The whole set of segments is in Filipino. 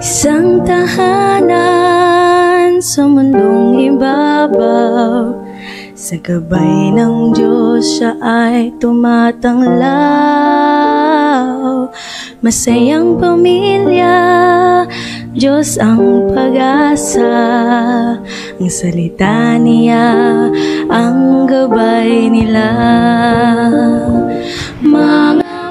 Isang tahanan sa mundong ibabaw, sa gabay ng Diyos siya ay tumatanglaw. Masayang pamilya, Diyos ang pag-asa, ang salita niya ang gabay nila.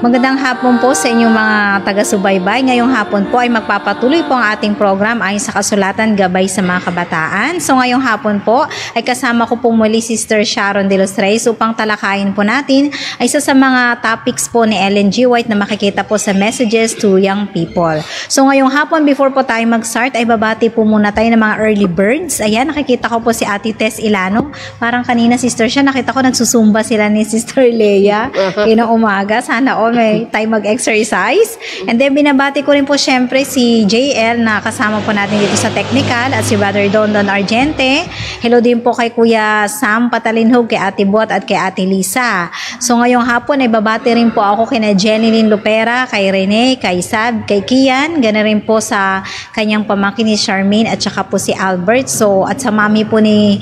Magandang hapon po sa inyong mga taga-subaybay. Ngayong hapon po ay magpapatuloy po ang ating program ayon sa kasulatan Gabay sa mga Kabataan. So ngayong hapon po ay kasama ko po muli Sister Sharon de los Reyes upang talakayin po natin ay isa sa mga topics po ni Ellen G. White na makikita po sa Messages to Young People. So ngayong hapon, before po tayo mag-start, ay babati po muna tayo ng mga early birds. Ayan, nakikita ko po si Ate Tess Ilano. Parang kanina, Sister siya, nakita ko nagsusumba sila ni Sister Leia. Inang umaga, sana may time mag-exercise. And then binabati ko rin po syempre si JL na kasama po natin dito sa technical at si Brother Dondon Argente. Hello din po kay Kuya Sam Patalinhog, kay Ate Bot at kay Ate Lisa. So ngayong hapon ay babati rin po ako kina Jeneline Lupera, kay Rene, kay Sab, kay Kian, gana rin po sa kanyang pamangkin ni Charmaine at saka po si Albert. So at sa mami po ni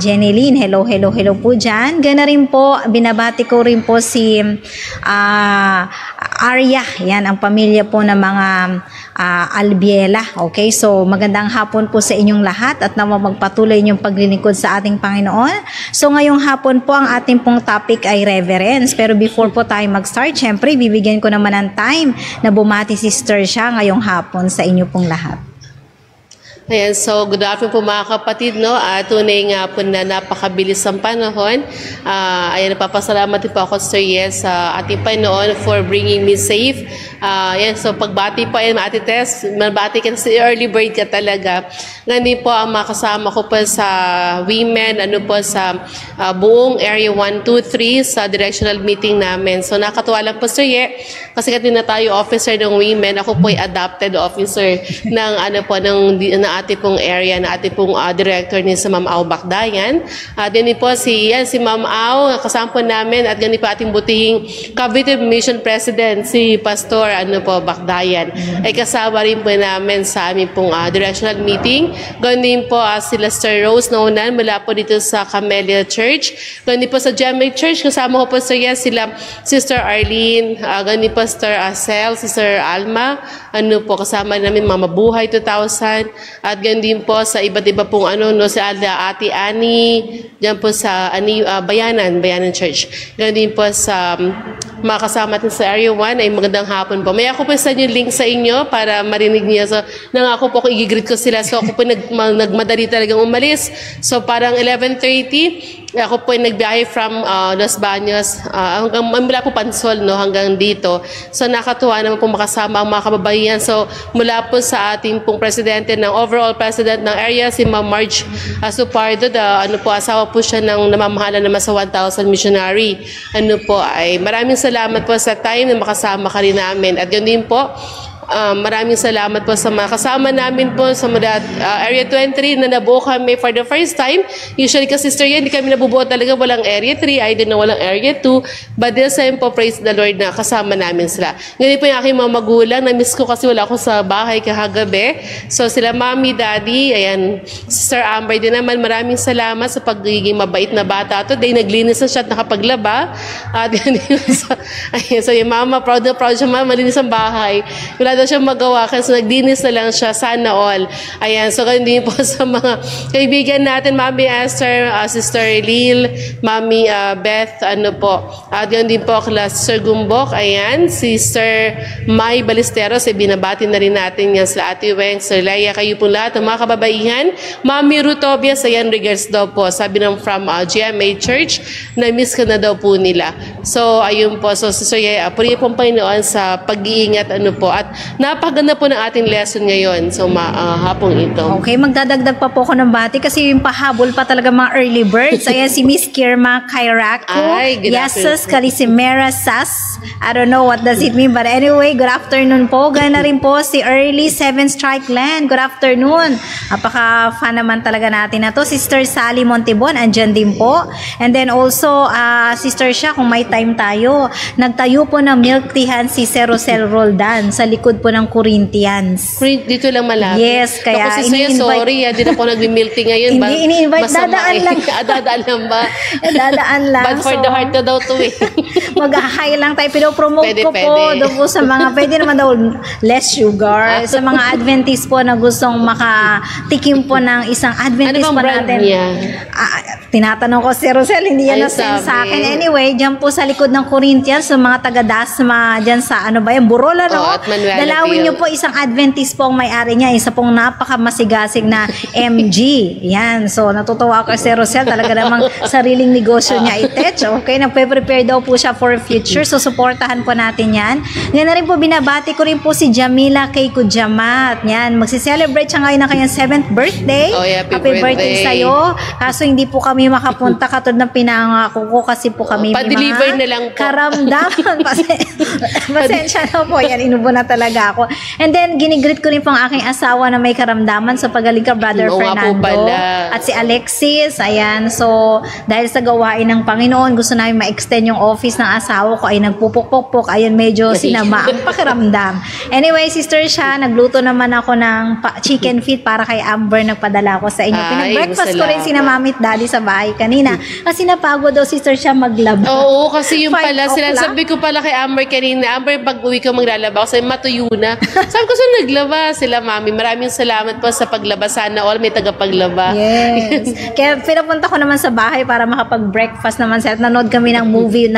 Jeneline, hello po dyan. Gana rin po, binabati ko rin po si Arya, yan ang pamilya po ng mga Albiela. Okay, so magandang hapon po sa inyong lahat at nawa magpatuloy yung paglilingkod sa ating Panginoon. So ngayong hapon po ang ating pong topic ay reverence. Pero before po tayo mag-start, syempre bibigyan ko naman ng time na bumati si Sister siya ngayong hapon sa inyo pong lahat. Ayan, so good afternoon po mga kapatid, no? Tunay nga po na napakabilis ang panahon. Ayan, napapasalamat din po ako, Sir Yes, sa ating Panginoon for bringing me safe. Ayan, so pagbati po, ayan, Ate Tess, mabati ka si early bird ka talaga. Ngayon po ang makasama ko pa sa women, sa buong area 1, 2, 3 sa directional meeting namin. So nakatuwa lang po, Sir Yes, kasi kasi na tayo officer ng women, ako po ay adopted officer ng ng ating pong area, na ating pong director ni sa Ma'am Au Bakdayan. Din po si Ma'am Au, kasama po namin, at ganun po ating butihing Cavite Mission President, si Pastor Bakdayan. Ay kasama rin po namin sa aming pong directional meeting. Ganun po sila Sir Rose Naunan mula po dito sa Camellia Church. Ganun po sa GMA Church, kasama ko po sila Sister Arlene, ganun po Sister Acel, Sister Alma, kasama namin Mama Buhay 2000. At ganun din po sa iba't iba pong si Ate Annie, dyan po sa Bayanan Church. Ganun din po sa mga kasama natin sa Area 1 ay magandang hapon po. May ako po sa inyo link sa inyo para marinig niyo. So, nangako po ako i-greet ko sila. So, ako po nagmadali talagang umalis. So, parang 11:30, ako po ay nagbiyahe from Los Baños hanggang mula po Pansol, hanggang dito. So, nakatuwa naman po makasama ang mga kababayan. So, mula po sa ating pong presidente ng overall president ng area, si Ma'am Marge Supardo, asawa po siya ng namamahala naman sa 1,000 missionary. Ay maraming salamat po sa time na makasama ka rin namin. At yun din po, maraming salamat po sa mga kasama namin po sa Area 23 na nabuo kami for the first time. Usually kasi Sister Yan, hindi kami nabubuo talaga, walang Area 3, I don't know, walang Area 2. But this time po, praise the Lord na kasama namin sila. Ngayon po yung aking mga magulang, na-miss ko kasi wala ako sa bahay kahagabi. So sila Mommy, Daddy, ayan, Sister Amber din naman, maraming salamat sa pagiging mabait na bata. Today, naglinis na siya at nakapaglaba. At ayan, so yung mama, proud na proud siya, malinis ang bahay. Wala daw siya magawa kasi nagdinis na lang siya, sana all. Ayan, so ganun din po sa mga kaibigan natin, Mami Esther, Sister Lil, Mami Beth, at ganun din po kila Sister Gumbok, ayan, Sister May Balisteros, binabati na rin natin yan sa Ate Weng, Sir Leia, kayo po lahat, ang mga kababaihan. Mami Rutobias, ayan, regards daw po, sabi ng from GMA Church, na-miss ka na daw po nila. So, ayun po, so Sister Leia, puriya pong Panginoon sa pag-iingat, at napaganda po ng ating lesson ngayon. So, hapong ito. Okay, magdadagdag pa po ako ng bati kasi yung pahabol pa talaga mga early birds. Ayan si Miss Kirma Kairako. Yasas Kalisimera Sas. I don't know what does it mean, but anyway, good afternoon po. Gana rin po si Early 7 Strike Land. Good afternoon. Napaka-fan naman talaga natin na to. Sister Sally Montibon, andyan din po. And then also, Sister siya, kung may time tayo, nagtayo po ng milk teahan si Cerosel Roldan sa likod likod po ng Corinthians. Dito lang malapit. Yes, kaya Ako si Suya, sorry, hindi na po nag-milk tea ngayon. Hindi ini-invite, dadaan lang. Dadaan lang ba? Dadaan lang. Bad for the heart na daw to eh. Mag-hi lang tayo. Pinopromote Pwede, ko po doon po sa mga, pwede naman daw less sugar. Sa mga Adventist po na gustong makatikim po ng isang Adventist Ano po bang brand natin. niya? Tinatanong ko si Rosel, hindi yan Ay, na-send sa sabi. akin. Anyway, dyan po sa likod ng Corinthians, sa mga taga-Dasma, dyan sa ano ba yan, Burola, no? At Manuela Dalawin Bill. nyo po isang Adventist po ang may-ari niya, isa pong napakamasigasig na MG. Yan, so natutuwa ko si Rosel, talaga namang sariling negosyo niya itech. Okay, nagpe-prepare daw po siya for future, so supportahan po natin yan. Yan na rin po, binabati ko rin po si Jamila Kay Kujamat. Yan, magsi-celebrate siya ngayon ng kanyang 7th birthday. Oh, yeah, happy birthday sa'yo. Kaso hindi po kami makapunta katulad ng pinangako ko kasi po kami may Pa-deliver mga na lang po. karamdaman. Pasensya na po. Yan, inubo na talaga ako. And then, ginigreet ko rin po ang aking asawa na may karamdaman sa pagaling ka, Brother Oo nga po Fernando. pala. At si Alexis. Ayan. So, dahil sa gawain ng Panginoon, gusto namin ma-extend yung office ng asawa ko ay nagpupuk-puk-puk. Ayun, medyo sinama ang pakiramdam. Anyway, sister siya, nagluto naman ako ng chicken feet para kay Amber, nagpadala ko sa inyo. Ay, Pinag-breakfast ko rin salamat. si Mami at Daddy sa bahay kanina. Kasi napagod daw sister siya maglaba. Oo, kasi yung 5 pala, o'clock? sinasabi ko pala kay Amber kanina, Amber, pag uwi ko maglalaba, kasi matuyo na. Sabi ko, saan naglaba? Sila, Mami, maraming salamat po sa paglaba. Sana all may tagapaglaba. Yes. Kaya pinapunta ko naman sa bahay para makapag-breakfast naman sila. Nanood kami ng movie,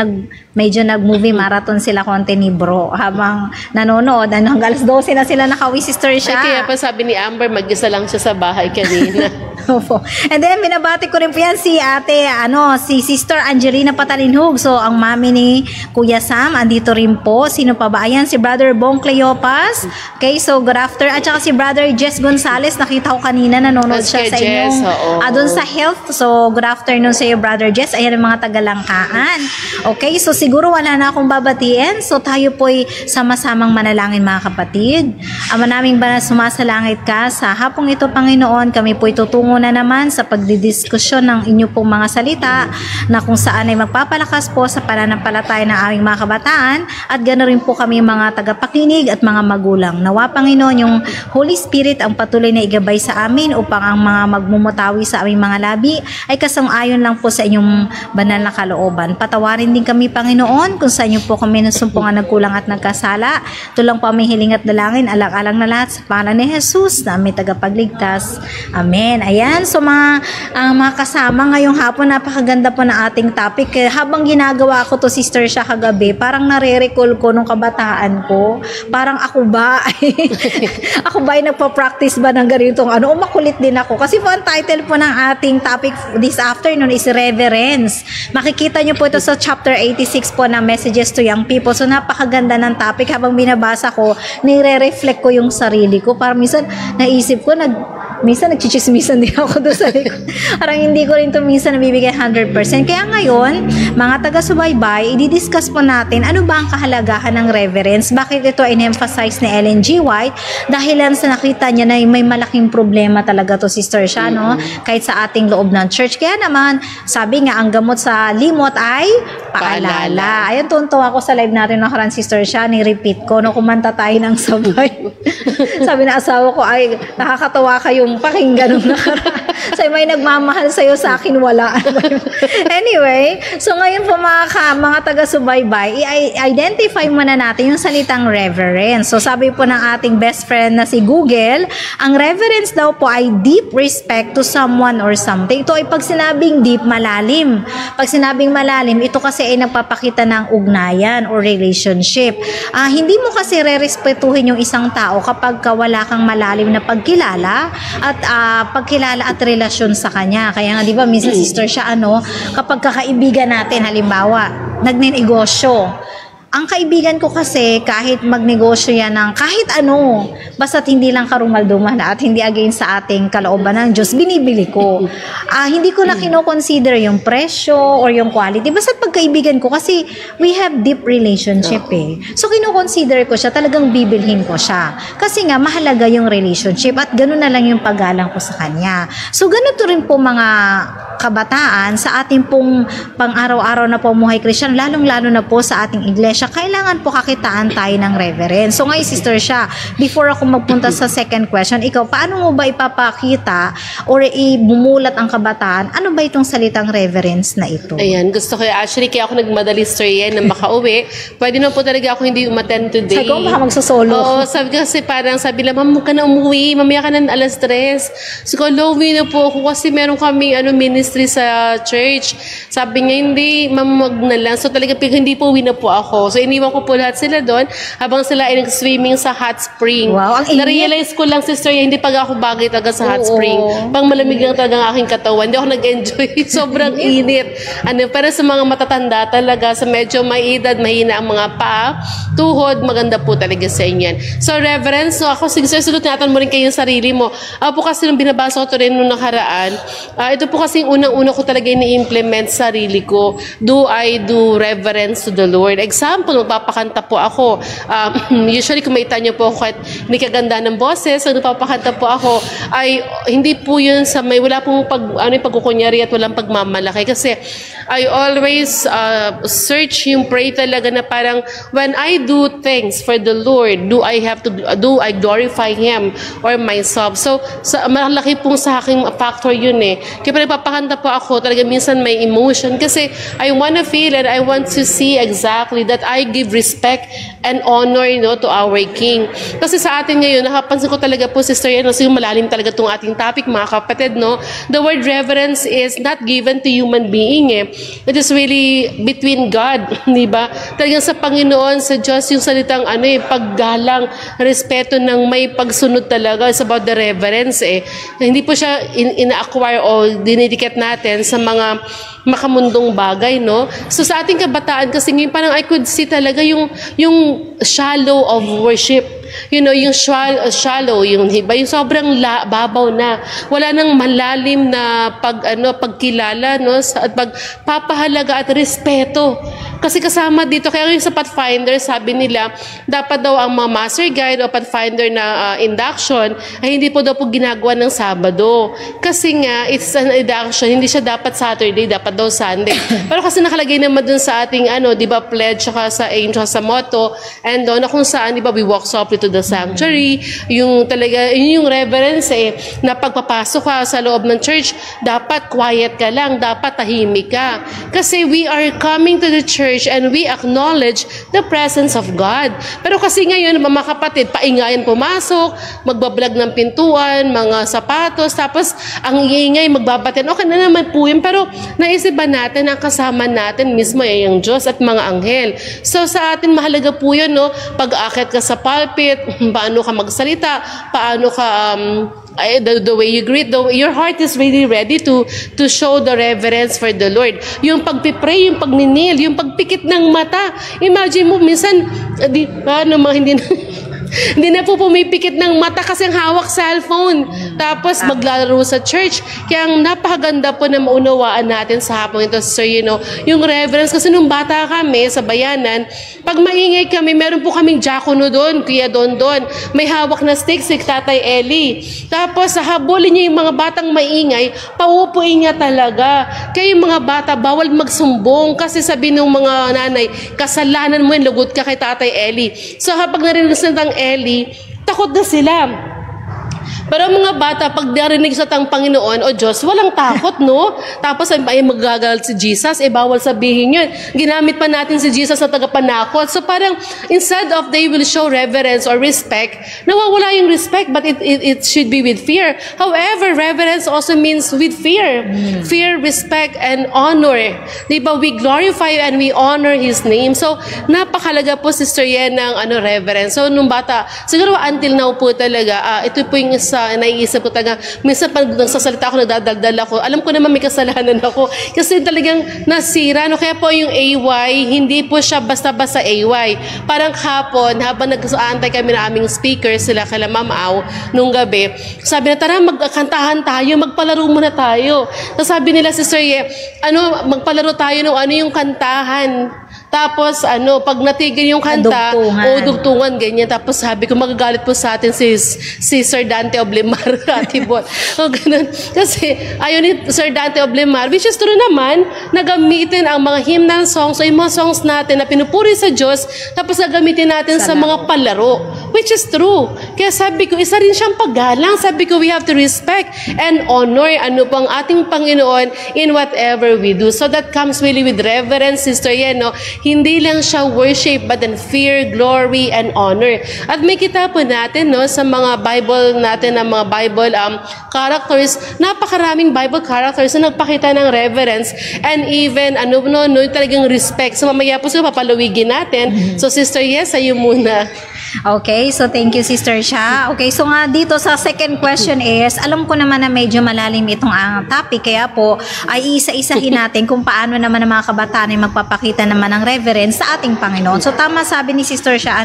medyo nag-movie marathon sila konti ni bro. Habang nanonood, hanggang alas 12 na sila nakawi sister Ay, siya. kaya pa sabi ni Amber, mag-isa lang siya sa bahay kanina. Opo. And then, binabati ko rin po yan si si Sister Angelina Patalinhog. So, ang mami ni Kuya Sam, andito rin po. Sino pa ba? Ayan, si Brother Bong Cleopas. Okay, so good after. At saka si Brother Jess Gonzales, nakita ko kanina, nanonood siya sa inyong, Jess, oo. doon sa health. So, good afternoon sa iyo, Brother Jess. Ayan ang mga tagalangkaan. Okay, so siguro wala na akong babatiin. So, tayo po'y sama-samang manalangin, mga kapatid. Ama naming banal sumasalangit ka, sa hapong ito, Panginoon, kami po'y tutungo na naman sa pagdidiskusyon ng inyo pong mga salita na kung saan ay magpapalakas po sa pananampalataya ng aming mga kabataan at ganoon rin po kami mga tagapakinig at mga magulang. Nawa, Panginoon, yung Holy Spirit ang patuloy na igabay sa amin upang ang mga magmumutawi sa aming mga labi ay kasang-ayon lang po sa inyong banal na kalooban. Patawarin din kami, Panginoon, kung sa inyo po kami nasumpungan nagkulang at nagkasala. Ito lang po aming hiling at dalangin, alang-alang na lahat sa pangalan ni Jesus na aming tagapagligtas. Amen. Ayan, so mga kasama ngayong hapon, napakaganda po na ating topic. Habang ginagawa ko to, sister siya kagabi, parang nare-recall ko nung kabataan ko. Parang ako ba ay nagpa-practice ba ng ganitong ano? Makulit din ako. Kasi po ang title po ng ating topic this afternoon is Reverence. Makikita nyo po ito sa chapter 86 po na Messages to Young People. So napakaganda ng topic. Habang binabasa ko, nire-reflect ko yung sarili ko. Parang minsan naisip ko, minsan nagchichismisan din ako doon sa likod. Parang hindi ko rin ito minsan nabibigay 100%. Kaya ngayon, mga taga-subaybay, i-discuss po natin ano ba ang kahalagahan ng reverence. Bakit ito in-emphasize ni Ellen G. White? Dahilan sa nakita niya na may malaking problema talaga to, sister siya, no? Kahit sa ating loob ng church. Kaya naman, sabi nga, ang gamot sa limot ay paalala. Ayun, tunto ako sa live natin ng sister siya, ni-repeat ko, no, kumanta tayo ng sabay. Sabi na asawa ko, ay, nakakatawa kayong pakinggan nung nakaraan. So, may nagmamahal sa'yo, sa akin wala. Anyway, so ngayon po mga taga-subaybay, i-identify muna natin yung salitang reverence. So, sabi po ng ating best friend na si Google, ang reverence daw po ay deep respect to someone or something. Ito ay pag sinabing deep, malalim. Pag sinabing malalim, ito kasi ay nagpapakita ng ugnayan or relationship. Hindi mo kasi re-respetuhin yung isang tao kapag wala kang malalim na pagkilala at relasyon sa kanya. Kaya nga, di ba, minsan sister siya, kapag kakaibigan natin, halimbawa, nagnenegosyo. Ang kaibigan ko kasi, kahit magnegosyo yan ng kahit ano, basta't hindi lang karumal-dumal at hindi against sa ating kalooban ng Diyos, binibili ko. Hindi ko na kino-consider yung presyo or yung quality. Basta't pagkaibigan ko kasi we have deep relationship eh. So, kino-consider ko siya, talagang bibilhin ko siya. Kasi nga, mahalaga yung relationship at gano'n na lang yung paggalang ko sa kanya. So, ganito rin po mga kabataan sa ating pong pang-araw-araw na pamumuhay Christian, lalong-lalo na po sa ating iglesia, kailangan po kakitaan tayo ng reverence. So ngayon, Sister Sha, before ako magpunta sa second question, ikaw, paano mo ba ipapakita or ibumulat ang kabataan? Ano ba itong salitang reverence na ito? Ayan, gusto ko actually kaya ako nagmadali, Sister Yen, na makauwi. Pwede na po talaga ako hindi umattend today. Sabi ko, baka magsosolo. Oo, sabi kasi parang sabi lang, ma'am, huwag ka na umuwi, mamaya ka na alas 3. So, low-win na po ako kasi meron kaming ministry sa church. Sabi niya, hindi, ma'am, wag na lang. So, talaga, hindi po uwi na po ako. So, iniwan ko po lahat sila doon habang sila ay nag-swimming sa hot spring. Wow, ang init. Na-realize ko lang, Sister Yen, hindi pag ako bagay talaga sa hot spring. Pang malamig lang talaga ang aking katawan. Hindi ako nag-enjoy. Sobrang init. Pero sa mga matatanda talaga, sa medyo may edad, mahina ang mga paa, tuhod, maganda po talaga sa inyo yan. So, reverence, so ako, sige, natin mo rin kayo yung sarili mo. Po kasi nung binabasa ko ito rin nung nakaraan, ito po kasi yung unang-una ko talaga ini-implement sa sarili ko. Do I do reverence to the Lord? Example, magpapakanta po ako. Usually, kung makita niyo po ako kahit hindi kaganda ng boses, so nagpapakanta po ako, ay hindi po yun sa may, wala pong pagkukunyari at walang pagmamalaki. Kasi, I always search yung pray talaga na parang, when I do things for the Lord, do I glorify Him or myself? So, malaki pong sa aking factor yun eh. Kaya nagpapakanta po ako, talaga minsan may emotion kasi I wanna feel and I want to see exactly that I give respect and honor, to our King. Kasi sa atin ngayon, nakapansin ko talaga po, Sister Yan, kasi malalim talaga itong ating topic, mga kapatid, the word reverence is not given to human being eh. It is really between God, di ba? Talagang sa Panginoon, sa Diyos, yung salitang paggalang, respeto ng may pagsunod talaga. It's about the reverence eh. Hindi po siya ina-acquire o dinidikit natin sa mga makamundong bagay, So sa ating kabataan kasi ngayon parang I could see talaga yung shallow of worship. Yung shallow, yung sobrang babaw na. Wala nang malalim na pagkilala, at pagpapahalaga at respeto. Kasi kasama dito, kaya yung sa Pathfinder, sabi nila, dapat daw ang mga master guide o Pathfinder na induction ay hindi po daw po ginagawa ng Sabado. Kasi nga, it's an induction, hindi siya dapat Saturday, dapat daw Sunday. Pero kasi nakalagay naman dun sa ating, di ba, pledge, saka sa aim, saka sa motto, and doon, kung saan, di ba, we walk softly to the sanctuary, yung talaga, yung reverence na pagpapasok ka sa loob ng church, dapat quiet ka lang, dapat tahimik ka. Kasi we are coming to the church and we acknowledge the presence of God. Pero kasi ngayon, mga kapatid, paingayan pumasok, magbablog ng pintuan, mga sapatos, tapos ang iingay, magbabatin. Okay na naman po yun, pero naisip ba natin ang kasama natin mismo ay ang Diyos at mga anghel. So sa atin, mahalaga po yun, pag-akit ka sa pulpit, paano ka magsalita, paano ka the way you greet, your heart is really ready to show the reverence for the Lord. Yung pagpipray, yung pagninil, yung pagpikit ng mata. Imagine mo, minsan, hindi na po pumipikit ng mata kasi ang hawak cellphone. Tapos maglalaro sa church. Kaya ang napakaganda po na maunawaan natin sa hapon ito, so yung reverence. Kasi nung bata kami sa bayanan, pag maingay kami, meron po kaming diakono doon, Kuya Don. May hawak na stick si Tatay Eli. Tapos habulin niya yung mga batang maingay, paupuin niya talaga. Kaya yung mga bata, bawal magsumbong kasi sabi ng mga nanay, kasalanan mo yun, lagot ka kay Tatay Eli. So habang narinig ng Eli, takot na sila. Pero mga bata, pag narinig sa tang Panginoon o Diyos, walang takot, Tapos ay magagalit si Jesus, bawal sabihin yun. Ginamit pa natin si Jesus na tagapanakot. So parang, instead of they will show reverence or respect, nawawala yung respect, but it should be with fear. However, reverence also means with fear. Fear, respect, and honor. Diba? We glorify and we honor His name. So, napakalaga po, Sister Yen, ng reverence. So, nung bata, siguro until now po talaga, ito po yung isa naiisip ko talaga, minsan pag nagsasalita ako, nagdadaldal ako, alam ko naman may kasalanan ako. Kasi talagang nasira. Kaya po yung AY, hindi po siya basta-basta AY. Parang hapon, habang nag-aantay kami na aming speaker, sila kala Ma'am Au, nung gabi, sabi na, tara, magkantahan tayo, magpalaro muna tayo. So sabi nila, Sister Ye, magpalaro tayo ng yung kantahan. Tapos pag natigil yung kanta, dugtungan ganyan. Tapos sabi ko, magagalit po sa atin si Sir Dante Oblemar, Atibot. O ganun. Kasi ayun ni Sir Dante Oblemar, which is true naman, nagamitin ang mga hymnal songs o yung mga songs natin na pinupuri sa Diyos, tapos nagamitin natin sa mga palaro. Which is true. Kaya sabi ko, isa rin siyang paggalang. Sabi ko, we have to respect and honor pang ating Panginoon in whatever we do. So that comes really with reverence, Sister Yen, no? Hindi lang siya worship, but then fear, glory, and honor. At may kita po natin, no, sa mga Bible natin, na mga Bible characters, napakaraming Bible characters na nagpakita ng reverence and even, talagang respect. So mamaya po sila papalawigin natin. So Sister Yes, sa'yo muna. Okay, so thank you, Sister Sha. Okay, so nga dito sa second question is, alam ko naman na medyo malalim itong topic, kaya po ay isa-isahin natin kung paano naman ang mga kabataan ay magpapakita naman ng reverence sa ating Panginoon. So tama sabi ni Sister Sha,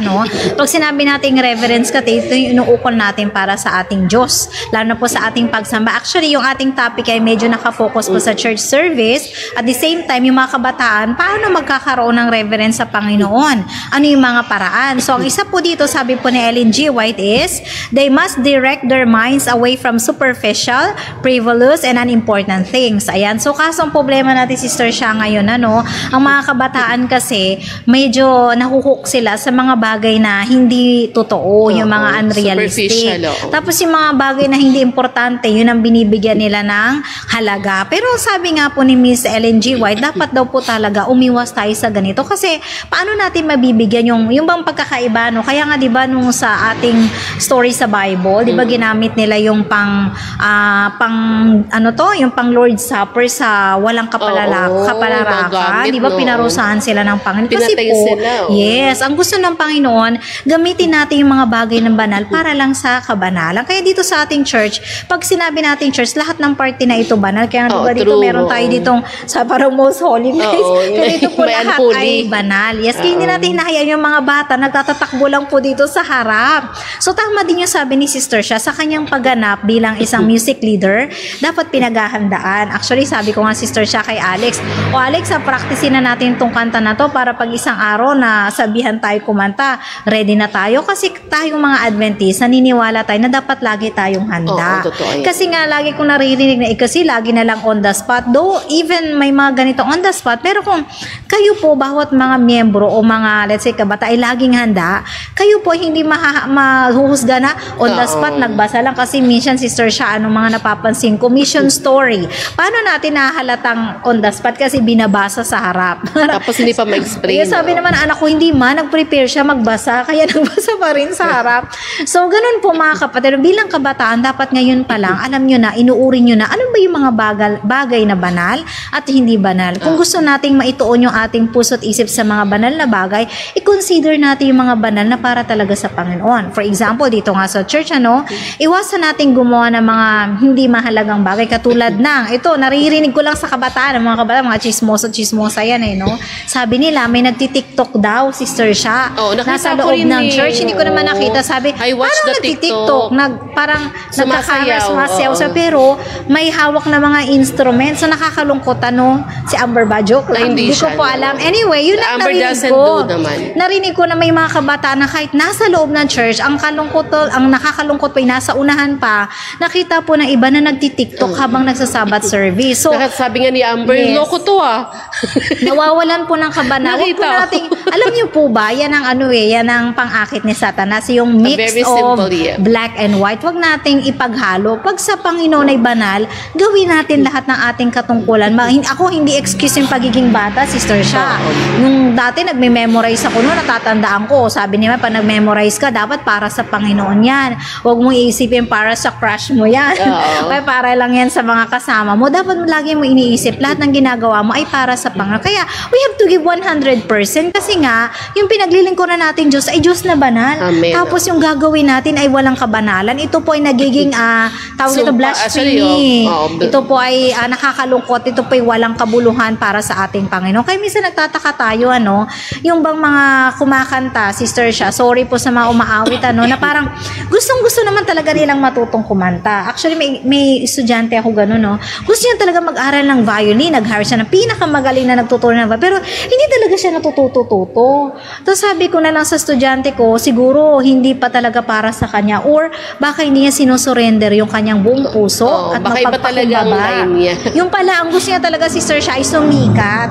pag sinabi nating reverence kasi ito yung inuukol natin para sa ating Diyos, lalo na po sa ating pagsamba. Actually, yung ating topic ay medyo nakafocus po sa church service. At the same time, yung mga kabataan, paano magkakaroon ng reverence sa Panginoon? Ano yung mga paraan? So ang isa po dito, sabi po ni Ellen G. White is, they must direct their minds away from superficial, frivolous, and unimportant things. Ayan. So, kasong problema natin, Sister Sha, ngayon, ang mga kabataan kasi, medyo nahuhook sila sa mga bagay na hindi totoo, yung mga unrealistic. Tapos, yung mga bagay na hindi importante, yun ang binibigyan nila ng halaga. Pero, sabi nga po ni Miss Ellen G. White, dapat daw po talaga umiwas tayo sa ganito. Kasi, paano natin mabibigyan yung bang pagkakaiba, Kaya nga 'di ba nung sa ating story sa Bible, 'di ba ginamit nila yung yung pang Lord's Supper sa walang kapalarakan, 'di ba pinarusahan sila ng Panginoon kasi po sila, yes, ang gusto ng Panginoon, gamitin natin yung mga bagay ng banal para lang sa kabanalan. Kaya dito sa ating church, pag sinabi nating church, lahat ng party na ito banal. Kaya nga 'di ba dito meron tayo ditong sa parang most holy place. Kaya dito po lahat ay banal. Yes, kaya hindi natin hinahayaan yung mga bata nagtatakbo lang po dito sa harap. So tama din yung sabi ni Sister Sha, sa kanyang pagganap bilang isang music leader, dapat pinaghahandaan. Actually, sabi ko nga, Sister Sha, kay Alex, Alex, practicein na natin itong kanta na to para pag isang araw na sabihan tayo kumanta, ready na tayo. Kasi tayong mga Adventist, naniniwala tayo na dapat lagi tayong handa. Kasi nga, lagi kong naririnig na kasi lagi na lang on the spot. Though, even may mga ganito on the spot, pero kung kayo po, bawat mga miyembro o mga, let's say, kabata ay laging handa, kayo po hindi mahuhusga na on the spot, nagbasa lang. Kasi minsan, Sister Sha, mga napapansin ko, mission story. Paano natin nahalatang on the spot kasi binabasa sa harap? Tapos hindi pa ma-explain. Sabi naman, anak ko, hindi nag-prepare siya magbasa, kaya nagbasa pa rin sa harap. So, ganun po mga kapatid. Bilang kabataan, dapat ngayon pa lang, alam nyo na, inuuri nyo na, ano ba yung mga bagay na banal at hindi banal? Kung gusto nating maituon yung ating puso't isip sa mga banal na bagay, i-consider natin yung mga banal na para talaga sa Panginoon. For example, dito nga sa church, iwasan natin gumawa ng mga hindi mahalagang bagay katulad ng, ito, naririnig ko lang sa kabataan, mga chismosa yan Sabi nila, may nagtitiktok daw, Sister Sha, nasa loob ng church. Hindi ko naman nakita. Sabi, parang nagtitiktok, parang nagkakaras-masayaw siya, pero may hawak na mga instruments. So, nakakalungkot, si Amber ba? Joke lang. Hindi ko po alam. Anyway, yun ang narinig ko. Narinig ko na may mga kabataan na kahit nasa loob ng church, ang nakakalungkot pa, nasa unahan pa, nakita po ng iba na nagtitiktok habang nagsasabat service. So, sabi nga ni Amber, loko to nawawalan po ng kabanalan. Alam niyo po ba, yan ang yan ang pang-akit ni Satanas, yung mix of black and white. Huwag nating ipaghalo. Pag sa Panginoon ay banal, gawin natin lahat ng ating katungkulan. Ako hindi excuse yung pagiging bata, Sister Sha. Nung dati nagme-memorize ako natatandaan ko. Sabi niya, pag nag-memorize ka, dapat para sa Panginoon yan. Huwag mong iisipin para sa crush mo yan. Para lang yan sa mga kasama mo. Dapat lagi mo iniisip, lahat ng ginagawa mo ay para sa Panginoon. Kaya, we have to give 100% kasi nga, yung pinaglilingkuran natin Diyos ay Diyos na banal. Amen. Tapos yung gagawin natin ay walang kabanalan. Ito po ay nagiging, tawag ito, blasphemy. Ito po ay nakakalungkot. Ito po ay walang kabuluhan para sa ating Panginoon. Kaya minsan nagtataka tayo, yung bang mga kumakanta, Sister Sha, sorry po sa mga umaawit, na parang gustong-gusto naman talaga nilang matutong kumanta. Actually, may estudyante ako gano'n, Gusto niya talaga mag-aral ng violin, nag-hire siya ng pinakamagaling na nagtuturo ng violin. Pero hindi talaga siya natututo-tuto. Tapos sabi ko na lang sa estudyante ko, siguro hindi pa talaga para sa kanya or baka hindi niya sinusurrender yung kanyang buong puso at baka iba talaga ang line niya. Yung pala, ang gusto niya talaga sister siya ay sumikat.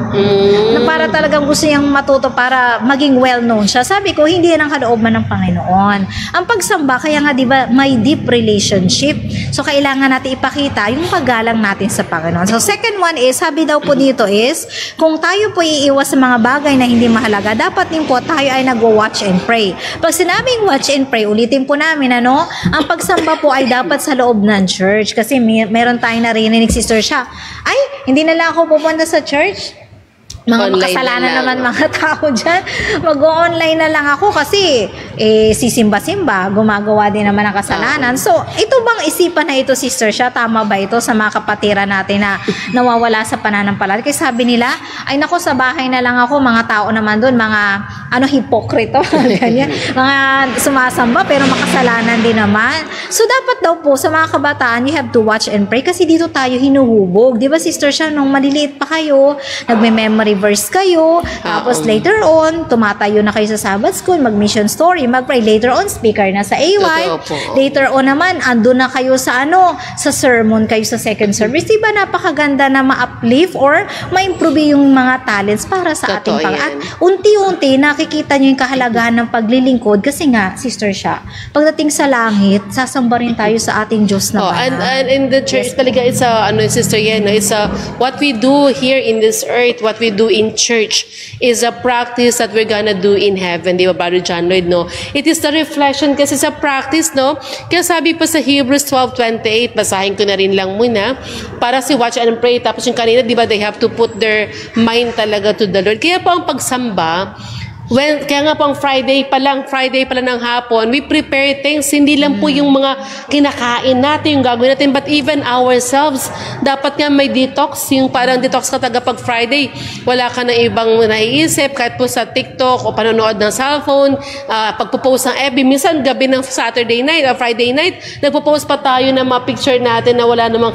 Na para talagang gusto niyang matuto para maging well-known siya. Sabi ko, hindi yan ang kalooban ng Panginoon. Ang pagsamba, kaya nga diba, may deep relationship. So, kailangan natin ipakita yung paggalang natin sa Panginoon. So, second one is, sabi daw po dito is, kung tayo po iiwas sa mga bagay na hindi mahalaga, dapat din po tayo ay nag-watch and pray. Pag sinabing watch and pray, ulitin po namin, ano? Ang pagsamba po ay dapat sa loob ng church. Kasi meron tayong narinig, sister siya, ay, hindi na lang ako pupunta sa church. Mga Online makasalanan na naman mga tao dyan. Mag-online na lang ako kasi sisimba-simba, gumagawa din naman ng kasalanan. So, ito bang isipan na ito, sister siya? Tama ba ito sa mga kapatiran natin na nawawala sa pananampalataya? Kasi sabi nila, ay nako, sa bahay na lang ako, mga tao naman doon, mga hipokrito, ganyan. Mga sumasamba pero makasalanan din naman. So, dapat daw po sa mga kabataan, you have to watch and pray kasi dito tayo hinuhubog. Di ba, sister siya, nung maliliit pa kayo, nagme-memory verse kayo, tapos later on, tumatayo na kayo sa Sabbath School, mag-mission story, mag-pray. Later on, speaker na sa AY. Later on naman, andun na kayo sa sa sermon kayo sa second service. Diba napakaganda na ma-uplift or ma-improve yung mga talents para sa ating at unti-unti, nakikita nyo yung kahalagahan ng paglilingkod kasi nga, sister siya, pagdating sa langit, sasamba rin tayo sa ating Diyos na banal. And in the church talaga, it's sister Yen, it's what we do here in this earth, what we do in church is a practice that we're gonna do in heaven, di ba, Brother John Lloyd, no? It is the reflection kasi sa practice, no? Kaya sabi pa sa Hebrews 12:28, basahin ko na rin lang muna, para si watch and pray, tapos yung kanina, di ba, they have to put their mind talaga to the Lord. Kaya po ang pagsamba, kaya nga pang Friday pa lang ng hapon, we prepare things, hindi lang po yung mga kinakain natin, yung gagawin natin, but even ourselves, dapat nga may detox, yung parang detox ka taga pag Friday, wala ka na ibang naiisip, kahit po sa TikTok o panonood ng cellphone, pagpo-post ng FB, minsan gabi ng Saturday night o Friday night, nagpo-post pa tayo ng mga picture natin na wala namang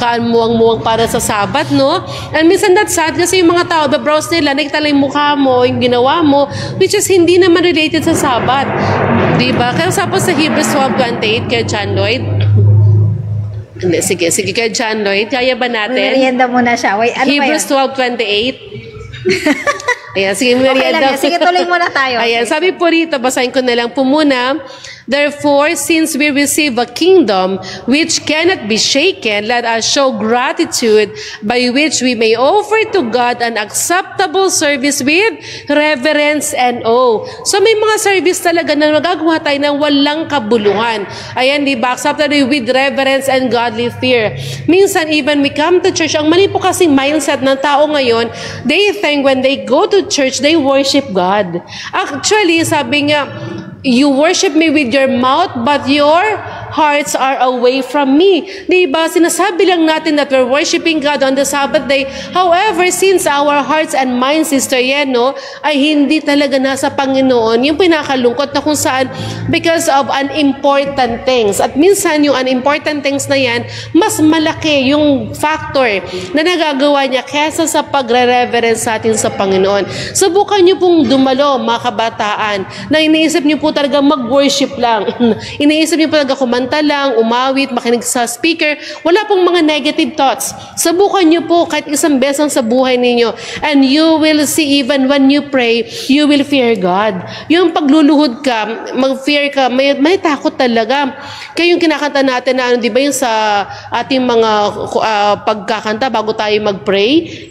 kaanmuang-muang para sa Sabat, no? And minsan that's sad kasi yung mga tao, browse nila, nakita lang yung mukha mo, yung ginawa mo, which is hindi naman related sa Sabat. Diba? Kaya tapos sa Hebrews 12:28 kay John Lloyd. Hindi, sige kay John Lloyd. Kaya ba natin? Merienda muna siya. Wait, Hebrews 12:28. Ayan, sige, merienda. Okay, sige, tuloy muna tayo. Ayan, sabi po rito, basahin ko na lang po muna. Therefore, since we receive a kingdom which cannot be shaken, let us show gratitude by which we may offer to God an acceptable service with reverence and awe. So may mga service talaga na magagawa tayo ng walang kabuluhan. Ayan, di ba? Acceptable with reverence and godly fear. Minsan, even we come to church, ang mali po kasing mindset ng tao ngayon, they think when they go to church, they worship God. Actually, sabi nga, you worship me with your mouth, but your hearts are away from me. Diba? Sinasabi lang natin that we're worshiping God on the Sabbath day. However, since our hearts and minds, Sister Yen, no, ay hindi talaga nasa Panginoon, yung pinakalungkot na kung saan because of unimportant things. At minsan, yung unimportant things na yan, mas malaki yung factor na nagagawa niya kesa sa pagre-reverence natin sa Panginoon. Subukan niyo pong dumalo, mga kabataan, na iniisip niyo po talaga mag-worship lang. Iniisip niyo po talaga kumanta lang, umawit, makinig sa speaker. Wala pong mga negative thoughts. Subukan niyo po kahit isang beses sa buhay ninyo. And you will see even when you pray, you will fear God. Yung pagluluhod ka, mag-fear ka, may takot talaga. Kaya yung kinakanta natin na di ba yung sa ating mga pagkakanta bago tayo mag-pray,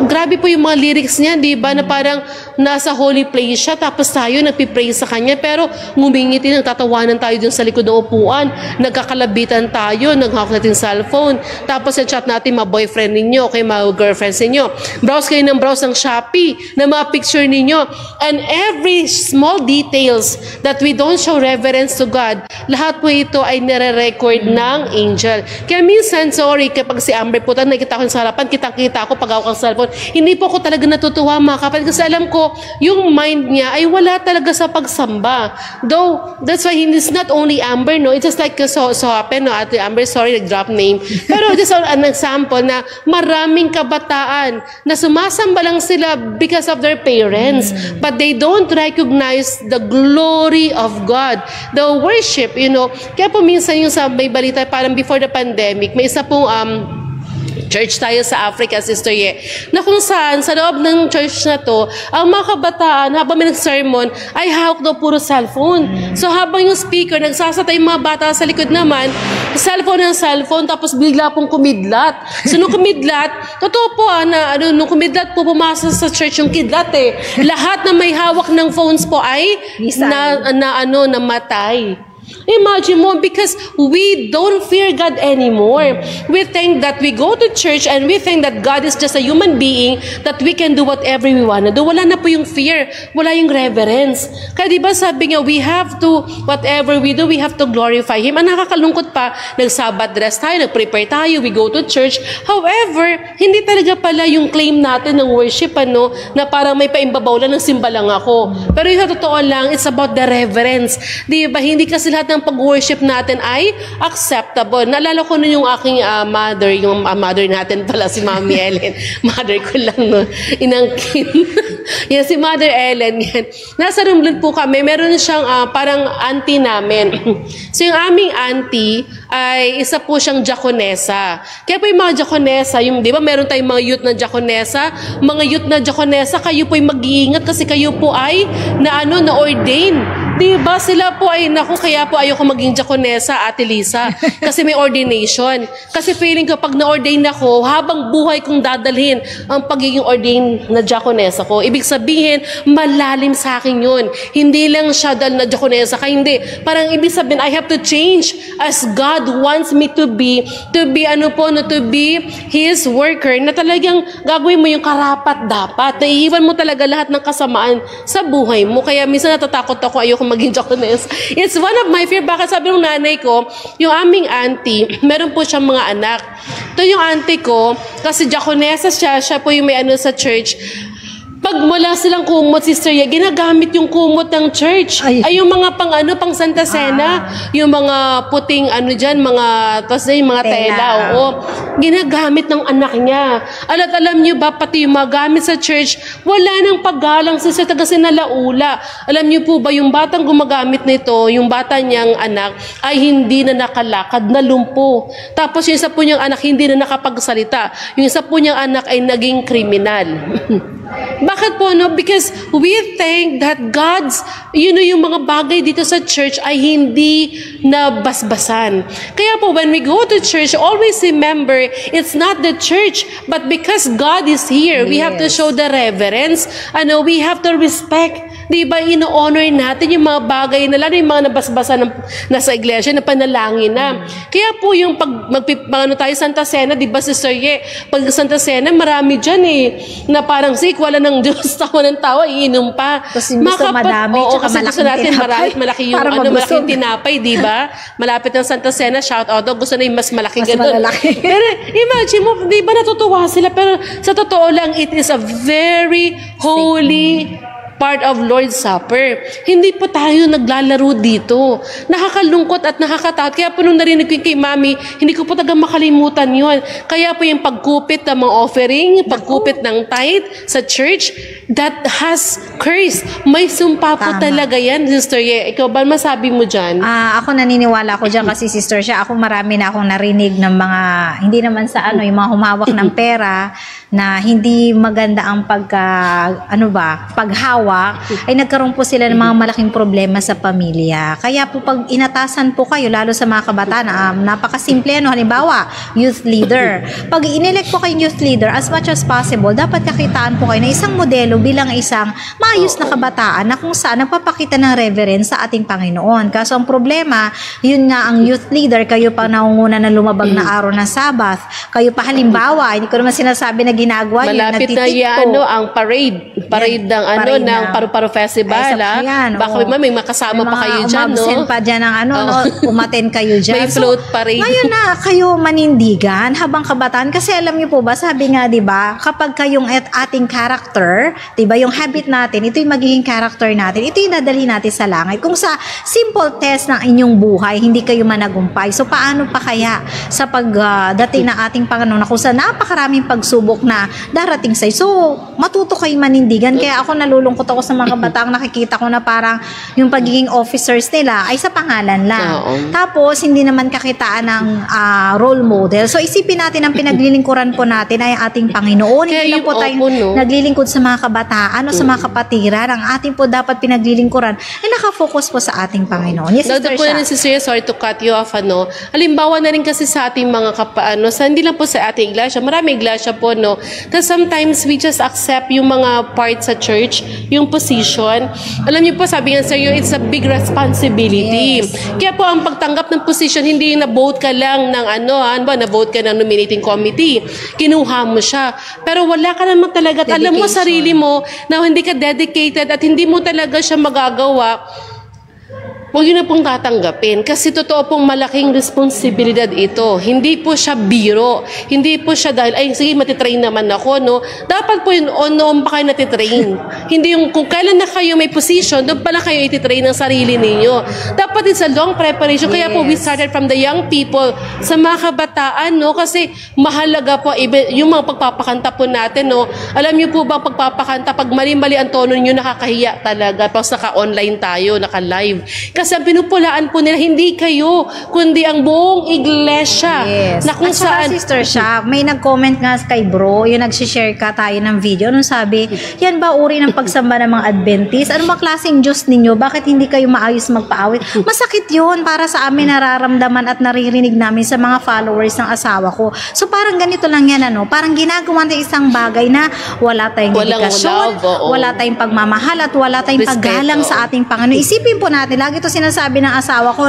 grabe po yung mga lyrics niya, di ba, na parang nasa holy place siya, tapos tayo nagpipray sa kanya, pero ngumingiti, nagtatawanan tayo dun sa likod ng upuan, nagkakalabitan tayo, naghawak natin cellphone, tapos chat natin mga boyfriend ninyo, kay mga girlfriends ninyo, browse kayo ng browse ng Shopee, na mga picture ninyo, and every small details that we don't show reverence to God, lahat po ito ay nire-record ng angel. Kaya minsan, sorry, kapag si Amber po, nakikita ko sa harapan, kitang-kita ako pag hawak ang cellphone, hindi po ako talaga natutuwa, mga kapatid, kasi alam ko, yung mind niya ay wala talaga sa pagsamba. Though, that's why it's not only Amber, no? It's just like so happen, no, Ate Amber, sorry, nag-drop name. Pero just an example na maraming kabataan na sumasamba lang sila because of their parents. But they don't recognize the glory of God. The worship, you know. Kaya po minsan yung sa may balita, parang before the pandemic, may isa pong church tayo sa Africa, Sister Ye, na kung saan, sa loob ng church na to, ang mga kabataan, habang may nag-sermon, ay hawak daw puro cellphone. So habang yung speaker, nagsasatay yung mga bata sa likod naman, cellphone, tapos bigla pong kumidlat. So nung kumidlat, totoo po na nung kumidlat po, pumasok sa church yung kidlat Lahat na may hawak ng phones po ay namatay. Imagine mo, because we don't fear God anymore. We think that we go to church and we think that God is just a human being, that we can do whatever we want to do. Wala na po yung fear, wala yung reverence. Kaya diba sabi nga, we have to, whatever we do, we have to glorify Him. Ang nakakalungkot pa, nag-Sabbath dress tayo, nag-prepare tayo, we go to church. However, hindi talaga pala yung claim natin ng worship, na parang may paimbabaw lang, ng simba lang ako. Pero yung totoo lang, it's about the reverence. Diba, hindi kasi lahat ng pag-worship natin ay acceptable. Naalala ko na yung aking mother, yung mother natin pala, si Mami Ellen. Mother ko lang, no? Inangkin. Yan, si Mother Ellen. Yan. Nasa Romblon po kami, meron siyang parang auntie namin. So yung aming auntie ay isa po siyang diakonesa. Kaya po yung mga diakonesa, yung, di ba meron tayong mga youth na diakonesa, kayo po ay mag-iingat kasi kayo po ay na-ordain. Di ba sila po ay, kaya po ayoko maging diakonesa, Ate Lisa. Kasi may ordination. Kasi feeling ko, pag na-ordain ako, habang buhay kong dadalhin ang pagiging ordain na diakonesa ko. Ibig sabihin, malalim sa akin yun. Hindi lang siya dahil na diakonesa ka, hindi. Parang ibig sabihin, I have to change as God wants me to be His worker, na talagang gagawin mo yung karapat dapat. Naiiwan mo talaga lahat ng kasamaan sa buhay mo. Kaya minsan natatakot ako, ayoko maging diakonesa. It's one of my fear. Bakit sabi ng nanay ko, yung aming auntie, meron po siyang mga anak. Ito yung auntie ko, kasi diakonesa siya po yung may sa church. Pag wala silang kumot, Sister Ye, ginagamit yung kumot ng church. Ay yung mga pang Santa Cena, yung mga puting tapos yung mga tela, ginagamit ng anak niya. Alam niyo ba, pati yung mga gamit sa church, wala nang paggalang sa taga sinalaula. Alam niyo po ba, yung batang gumagamit nito, yung bata niyang anak, ay hindi na nakalakad, nalumpo. Tapos yung isa po niyang anak, hindi na nakapagsalita. Yung isa po niyang anak ay naging kriminal. Bakit po, no? Because we think that yung mga bagay dito sa church ay hindi nabasbasan. Kaya po, when we go to church, always remember, it's not the church, but because God is here, we have to show the reverence. We have to respect. Di ba, ino-honor natin yung mga bagay na lalo yung mga nabasbasan nasa iglesia na panalangin na. Kaya po yung tayo Santa Cena, di ba, Sister Ye, pag Santa Cena, marami dyan na parang wala ng Diyos, tawa ng tawa, iinom pa. Kasi gusto madami, tsaka malaking natin malaki yung malaking tinapay, di ba? Malapit ng Santa Cena, shout out, gusto na yung mas malaki ganun. Pero imagine mo, di ba natutuwa sila? Pero sa totoo lang, it is a very holy part of Lord's Supper. Hindi po tayo naglalaro dito. Nakakalungkot at nakakatakot. Kaya po nung narinig ko kay Mami, hindi ko po talaga makalimutan yun. Kaya po yung pagkupit ng mga offering, pagkupit ng tithe sa church, that has curse. May sumpa po talaga yan, Sister Ye. Ikaw ba masabi mo dyan? Ako naniniwala ko dyan kasi Sister siya, ako marami na akong narinig ng mga, hindi naman sa yung mga humawak ng pera na hindi maganda ang paghawak, ay nagkaroon po sila ng mga malaking problema sa pamilya. Kaya po pag inatasan po kayo, lalo sa mga kabataan, napakasimple, halimbawa, youth leader. Pag inelect po kayong youth leader, as much as possible, dapat kakitaan po kayo na isang modelo bilang isang maayos na kabataan na kung saan nagpapakita ng reverence sa ating Panginoon. Kaso ang problema, yun nga ang youth leader, kayo pa naunguna na lumabag na araw ng Sabbath. Kayo pa halimbawa, hindi ko naman sinasabi na ginagawa yun, malapit na yan, ang parade ng ng Paru-Paro Festival, baka may makasama pa kayo dyan, no? May pa dyan ng no? Umaten kayo dyan. May float pa rin. Ngayon na kayo manindigan habang kabataan, kasi alam niyo po ba, sabi nga, di ba, kapag kayong ating character, di ba, yung habit natin, ito yung magiging character natin, ito yung dadalhin natin sa langit. Kung sa simple test ng inyong buhay, hindi kayo managumpay, so paano pa kaya sa pagdating ng ating Panginoon na kung sa napakaraming pagsubok na darating sa'yo. So, matuto kayo manindigan. Kaya ako nalulungkot ako sa mga bataang nakikita ko na parang yung pagiging officers nila ay sa pangalan lang. Tapos, hindi naman kakitaan ng role model. So, isipin natin ang pinaglilingkuran po natin ay ating Panginoon. Hindi lang po tayo naglilingkod sa mga kabataan o sa mga kapatiran. Ang ating po dapat pinaglilingkuran ay nakafocus po sa ating Panginoon. Yes, Sister Sha. Sorry to cut you off. Halimbawa na rin kasi sa ating mga hindi lang po sa ating iglesia, marami iglesia po, no? Because sometimes we just accept yung mga parts sa church, yung position. Alam niyo po, sabi nga sa iyo, it's a big responsibility. Yes. Kaya po, ang pagtanggap ng position, hindi yung na-vote ka lang ng na-vote ka ng nominating committee. Kinuha mo siya. Pero wala ka naman talaga, alam mo sarili mo na hindi ka dedicated at hindi mo talaga siya magagawa. Huwag yun na pong tatanggapin kasi totoo pong malaking responsibilidad ito. Hindi po siya biro. Hindi po siya dahil, ay sige, matitrain naman ako, no? Dapat po yun, noon pa kayo natitrain. Hindi yung, kung kailan na kayo may position, doon pala kayo ititrain ng sarili ninyo. Dapat it's a long preparation. Yes. Kaya po, we started from the young people sa mga kabataan, no? Kasi mahalaga po, yung mga pagpapakanta po natin, no? Alam niyo po ba, pagpapakanta, pag mali-mali ang tono nyo, nakakahiya talaga. Tapos naka-online tayo, naka-live. Kasi ang pinupulaan po nila, hindi kayo, kundi ang buong iglesia. Yes. Na kung at saka, saan... Sister Sha, may nag-comment nga kay bro, yung nag-share ka tayo ng video, nung sabi, yan ba uri ng pagsamba ng mga Adventist? Ano ba klaseng Diyos ninyo? Bakit hindi kayo maayos magpaawit? Masakit yun para sa amin nararamdaman at naririnig namin sa mga followers ng asawa ko. So parang ganito lang yan, parang ginagawa ng isang bagay na wala tayong dedikasyon, wala tayong pagmamahal, at wala tayong paggalang sa ating Panginoon. Isipin po natin, lagi ito sinasabi ng asawa ko,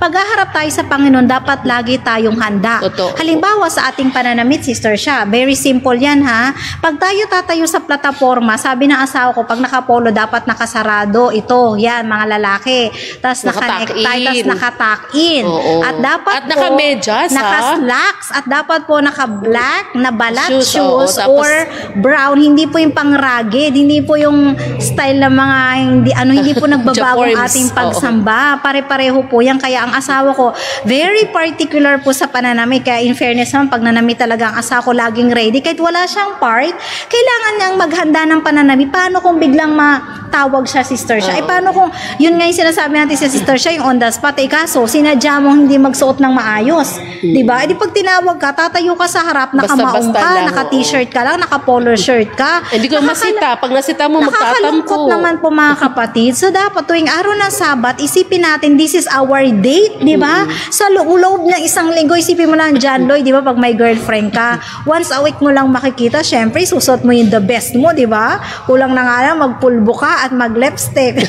pag-aharap tayo sa Panginoon, dapat lagi tayong handa. Totoo. Halimbawa, sa ating pananamit, Sister Sha, very simple yan, ha? Pag tayo tatayo sa plataforma, sabi ng asawa ko, pag nakapolo, dapat nakasarado. Ito, yan, mga lalaki. Tapos naka-necktie, tapos naka-tuck-in. At dapat at naka-medyas, naka-slacks, at dapat po naka-black na balat shoes or brown. Hindi po yung pang-rugged, hindi po yung style ng mga, hindi po nagbabago ating pagsamba. Pare-pareho po yan. Kaya ang asawa ko, very particular po sa pananamit. Kaya in fairness naman, pag nanamit talaga ang asawa ko, laging ready. Kahit wala siyang part, kailangan niyang maghanda ng pananamit. Paano kung biglang matawag siya, Sister Sha? Paano kung, yun nga yung sinasabi natin sa Sister Sha, yung on the spot, kaso, sinadya mo hindi magsuot ng maayos. Diba? E di pag tinawag ka, tatayo ka sa harap, nakamaong ka, naka-t-shirt ka lang, naka-polo shirt ka. Hindi ko masita. Pag nasita mo, magtatampo. Nakakalungkot naman po, mga kapatid. So, dapat tuwing araw ng Sabat, isipin natin, this is our date, di ba? Sa loob ng isang linggo, isipin mo lang, John Lloyd, di ba, pag may girlfriend ka, once a week mo lang makikita, syempre, susot mo yung the best mo, di ba? Kulang na nga lang, magpulbo ka at mag-lipstick.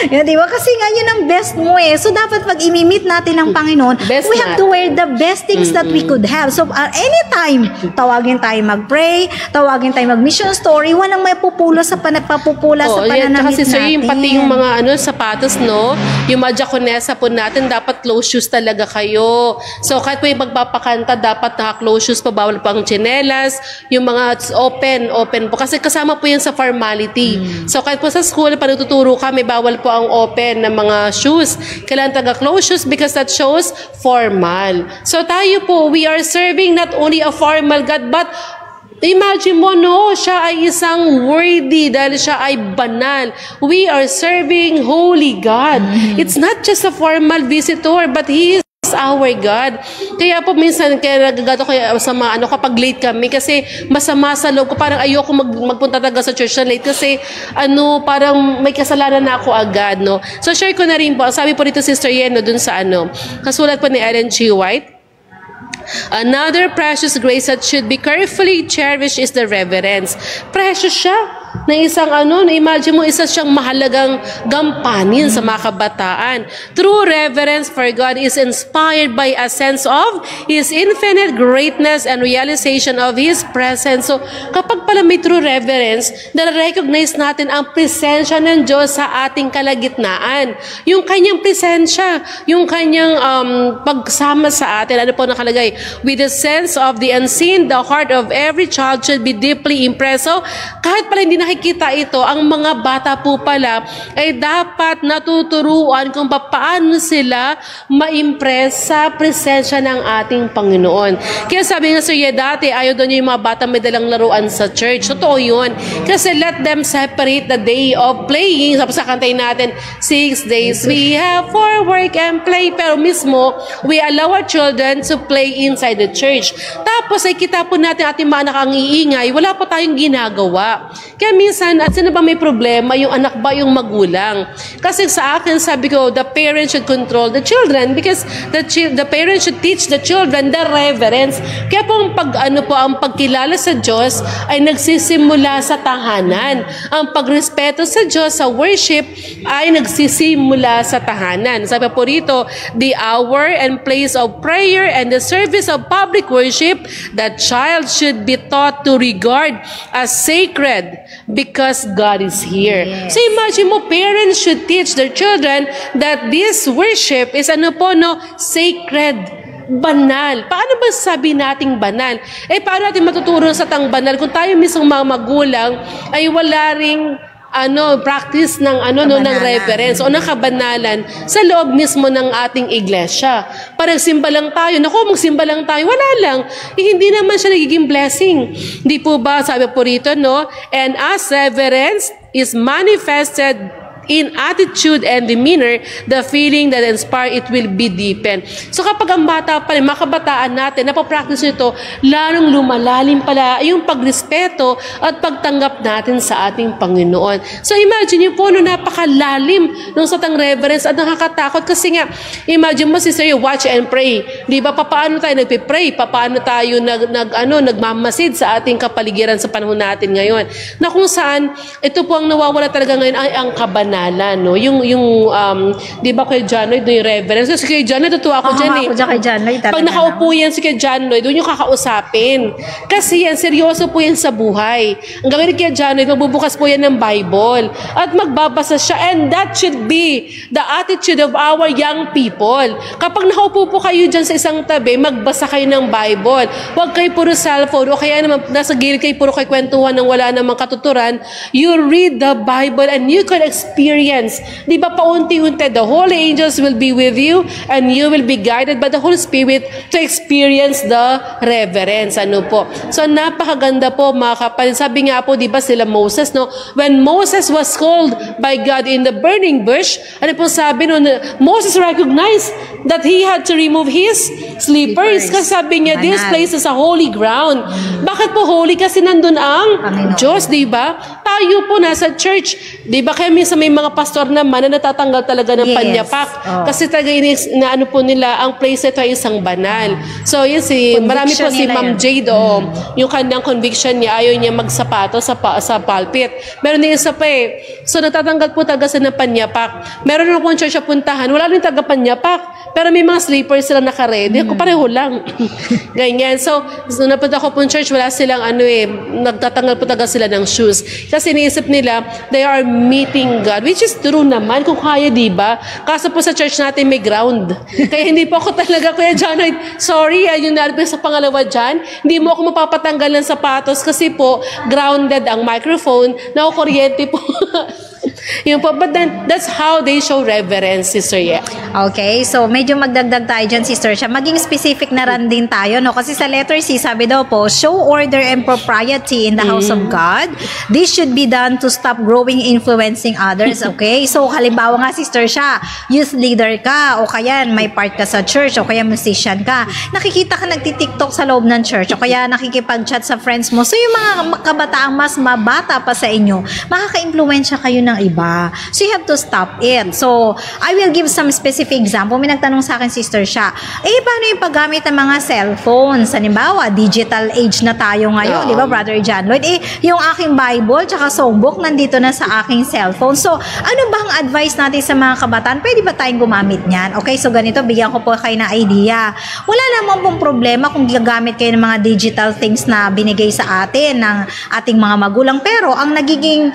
Yan, di ba? Kasi nga, yun ang best mo eh. So, dapat pag imimit natin ang Panginoon, we have to wear the best things that we could have. So, anytime, tawagin tayo mag-pray, tawagin tayo mag-mission story, walang may pupula sa pananamit kasi, natin. Yung pati yung mga sapatos, no? Yung mga diakonessa po natin, dapat close shoes talaga kayo. So, kahit po yung magpapakanta, dapat naka-close shoes pa, bawal pang tsinelas, yung mga open po. Kasi kasama po yan sa formality. So, kahit po sa school, pag tuturo ka, may bawal po ang open ng mga shoes. Kailangan taga-close shoes because that shows formal. So, tayo po, we are serving not only a formal God, but imagine mo, siya ay isang worthy dahil siya ay banal. We are serving holy God. It's not just a formal visitor, but He is our God. Kaya po minsan, kaya nagagato kayo sa mga kapag late kami kasi masama sa loob ko. Parang ayoko magpunta talaga sa church na late kasi parang may kasalanan na ako agad, no? So share ko na rin po. Sabi po dito Sister Yeno dun sa kasulat po ni Ellen G. White, another precious grace that should be carefully cherished is the reverence. Precious siya. na isang imagine mo, isa siyang mahalagang gampanin sa mga kabataan. True reverence for God is inspired by a sense of His infinite greatness and realization of His presence. So, kapag pala may true reverence, na-recognize natin ang presensya ng Diyos sa ating kalagitnaan. Yung kanyang presensya, yung kanyang pagsama sa atin. Ano po nakalagay? With a sense of the unseen, the heart of every child should be deeply impressed. So, kahit pala hindi nakikita ito, ang mga bata po pala ay dapat natuturuan kung paano sila ma-impress sa presensya ng ating Panginoon. Kaya sabi nga Sir dati, ayaw doon yung mga bata may dalang laruan sa church. Totoo yun. Kasi let them separate the day of playing. Sa kantay natin, 6 days we have for work and play. Pero mismo, we allow our children to play inside the church. Tapos ay kita po natin ating mga anak ang iingay, wala pa tayong ginagawa. Kaya minsan, at sino ba may problema, yung anak ba yung magulang? Kasi sa akin, sabi ko, the parents should control the children because the parents should teach the children the reverence. Kaya po ang pagkilala sa Diyos ay nagsisimula sa tahanan. Ang pagrespeto sa Diyos, sa worship, ay nagsisimula sa tahanan. Sabi po rito, the hour and place of prayer and the service of public worship, the child should be taught to regard as sacred because God is here. Yes. So imagine mo, parents should teach their children that this worship is sacred, banal. Paano ba sabi nating banal? Paano natin matuturo sa tang banal kung tayo mismong mga magulang ay wala ring practice ng ng reverence o ng kabanalan sa loob mismo ng ating iglesia. Parang simba lang tayo. Naku, magsimba lang tayo. Wala lang. Hindi naman siya nagiging blessing. Di po ba, sabi po rito, and as reverence is manifested in attitude and demeanor, the feeling that inspire it will be deepened. So kapag ang bata pa rin, mga kabataan natin, napapractice nito, lalong lumalalim pala yung pagrespeto at pagtanggap natin sa ating Panginoon. So imagine niyo po, napakalalim ng satang reverence at nakakatakot kasi nga, imagine mo si Sir, watch and pray. Di ba, paano tayo nagpipray? Paano tayo nagmamasid sa ating kapaligiran sa panahon natin ngayon? Na kung saan, ito po ang nawawala talaga ngayon ay ang kabanalan. Di ba kay John Lloyd, yung reverence? Kasi kay John Lloyd, tutuwa ako dyan eh. Kay John Lloyd, pag nakaupo yan si kay John Lloyd, doon yung kakausapin. Kasi yan, seryoso po yan sa buhay. Ang gagawin kay John Lloyd, magbubukas po yan ng Bible. At magbabasa siya. And that should be the attitude of our young people. Kapag nakaupo po kayo dyan sa isang tabi, magbasa kayo ng Bible. Huwag kayo puro cellphone o kaya naman nasa gilid kayo puro kayo kwentuhan ng wala namang katuturan. You read the Bible and you can experience. Di ba paunti-unti, the holy angels will be with you and you will be guided by the Holy Spirit to experience the reverence. So napakaganda po mga kapatid. Sabi nga po, di ba sila Moses, when Moses was called by God in the burning bush, sabi Moses recognized that he had to remove his slippers. Kasi sabi niya, this place is a holy ground. Bakit po holy? Kasi nandun ang Diyos, di ba? Tayo po nasa church, di ba? Kaya minsan may mga pastor naman na natatanggal talaga ng panyapak. Kasi talaga po nila, ang place ito ay isang banal. So yun marami po si Ma'am Jade, yung kanyang conviction niya, ayaw niya magsapato sa pulpit. Meron din isa pa So natatanggal po talaga sa ng panyapak. Meron na pong church na puntahan, wala rin taga panyapak. Pero may mga sleepers sila naka-ready. Pareho lang. Ganyan. So napunta ko po church, wala silang nagtatanggal po talaga sila ng shoes. Kasi iniisip nila, they are meeting God. Which is true naman, kung kaya, diba? Kaso po sa church natin may ground. Kaya hindi po ako talaga, Kuya John, sorry, yung nalipin sa pangalawa dyan, hindi mo ako mapapatanggal ng sapatos kasi po, grounded ang microphone, nakukuryente po. But then, that's how they show reverence, Sister Ye. Okay, so medyo magdagdag tayo dyan, Sister Siya. Maging specific na rin din tayo, Kasi sa letter C, sabi daw po, show order and propriety in the house of God. This should be done to stop growing influencing others, okay? So, halimbawa nga, Sister Siya, youth leader ka, o kaya may part ka sa church, o kaya musician ka. Nakikita ka nagtitiktok sa loob ng church, o kaya nakikipag-chat sa friends mo. So, yung mga kabataang mas mabata pa sa inyo, makaka-influensya kayo ng iba. ba? So, you have to stop it. So, I will give some specific example. May nagtanong sa akin, Sister Sha, paano yung paggamit ng mga cellphones? Halimbawa, digital age na tayo ngayon, di ba, Brother John Lloyd? Yung aking Bible, tsaka songbook, nandito na sa aking cellphone. So, ano ba ang advice natin sa mga kabataan? Pwede ba tayong gumamit niyan? Okay, so ganito, bigyan ko po kayo ng idea. Wala naman pong problema kung gagamit kayo ng mga digital things na binigay sa atin ng ating mga magulang. Pero, ang nagiging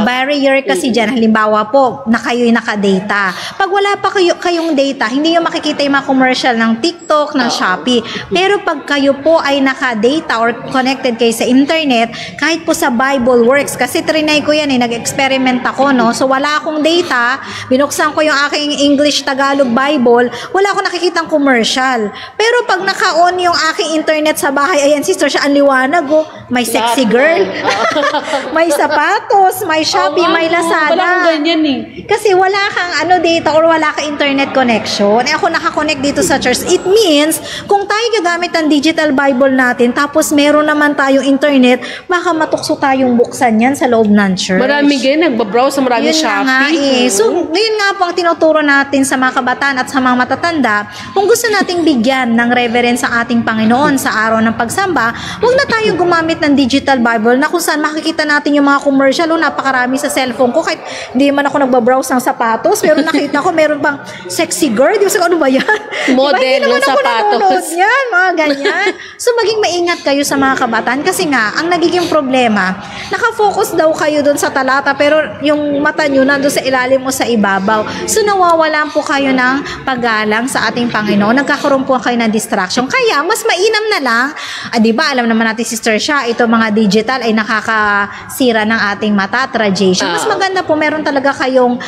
barrier kasi dyan, halimbawa po, na kayo'y naka-data. Pag wala pa kayong data, hindi nyo makikita yung mga commercial ng TikTok, ng Shopee. Pero pag kayo po ay naka-data or connected kayo sa internet, kahit po sa Bible Works, kasi trinay ko yan nag-experiment ako, no? So, wala akong data, binuksan ko yung aking English-Tagalog Bible, wala akong nakikitang commercial. Pero pag naka-on yung aking internet sa bahay, ayan, Sister, siya ang liwanag, may sexy girl, may sapatos, may Shopee, may Lazada. Walang ganyan Kasi wala kang data or wala kang internet connection. Ako nakakonect dito sa church. It means, kung tayo gagamit ang digital Bible natin, tapos meron naman tayong internet, baka matukso tayong buksan yan sa loob ng church. Marami ganyan, nagbabrowse sa maraming Shopee. So, ngayon nga po ang tinuturo natin sa mga kabataan at sa mga matatanda, kung gusto nating bigyan ng reverence ang ating Panginoon sa araw ng pagsamba, huwag na tayong gumamit ng digital Bible na kung saan makikita natin yung mga commercial, napakarami sa cellphone ko, kahit hindi man ako nagbabrowse ng sapatos, pero nakita ko meron pang sexy girl, di ba, ano ba yan? Model ng sapatos. Yan, mga ganyan. So, maging maingat kayo sa mga kabataan kasi nga, ang nagiging problema, nakafocus daw kayo doon sa talata, pero yung mata nyo nandun sa ilalim mo sa ibabaw. So, nawawalan po kayo ng paggalang sa ating Panginoon. Nagkakaroon po kayo ng distraction. Kaya, mas mainam na lang, di ba, alam naman natin, Sister Sha, ito mga digital ay nakakasira ng ating mata at radiation. Mas maganda po, meron talaga kayong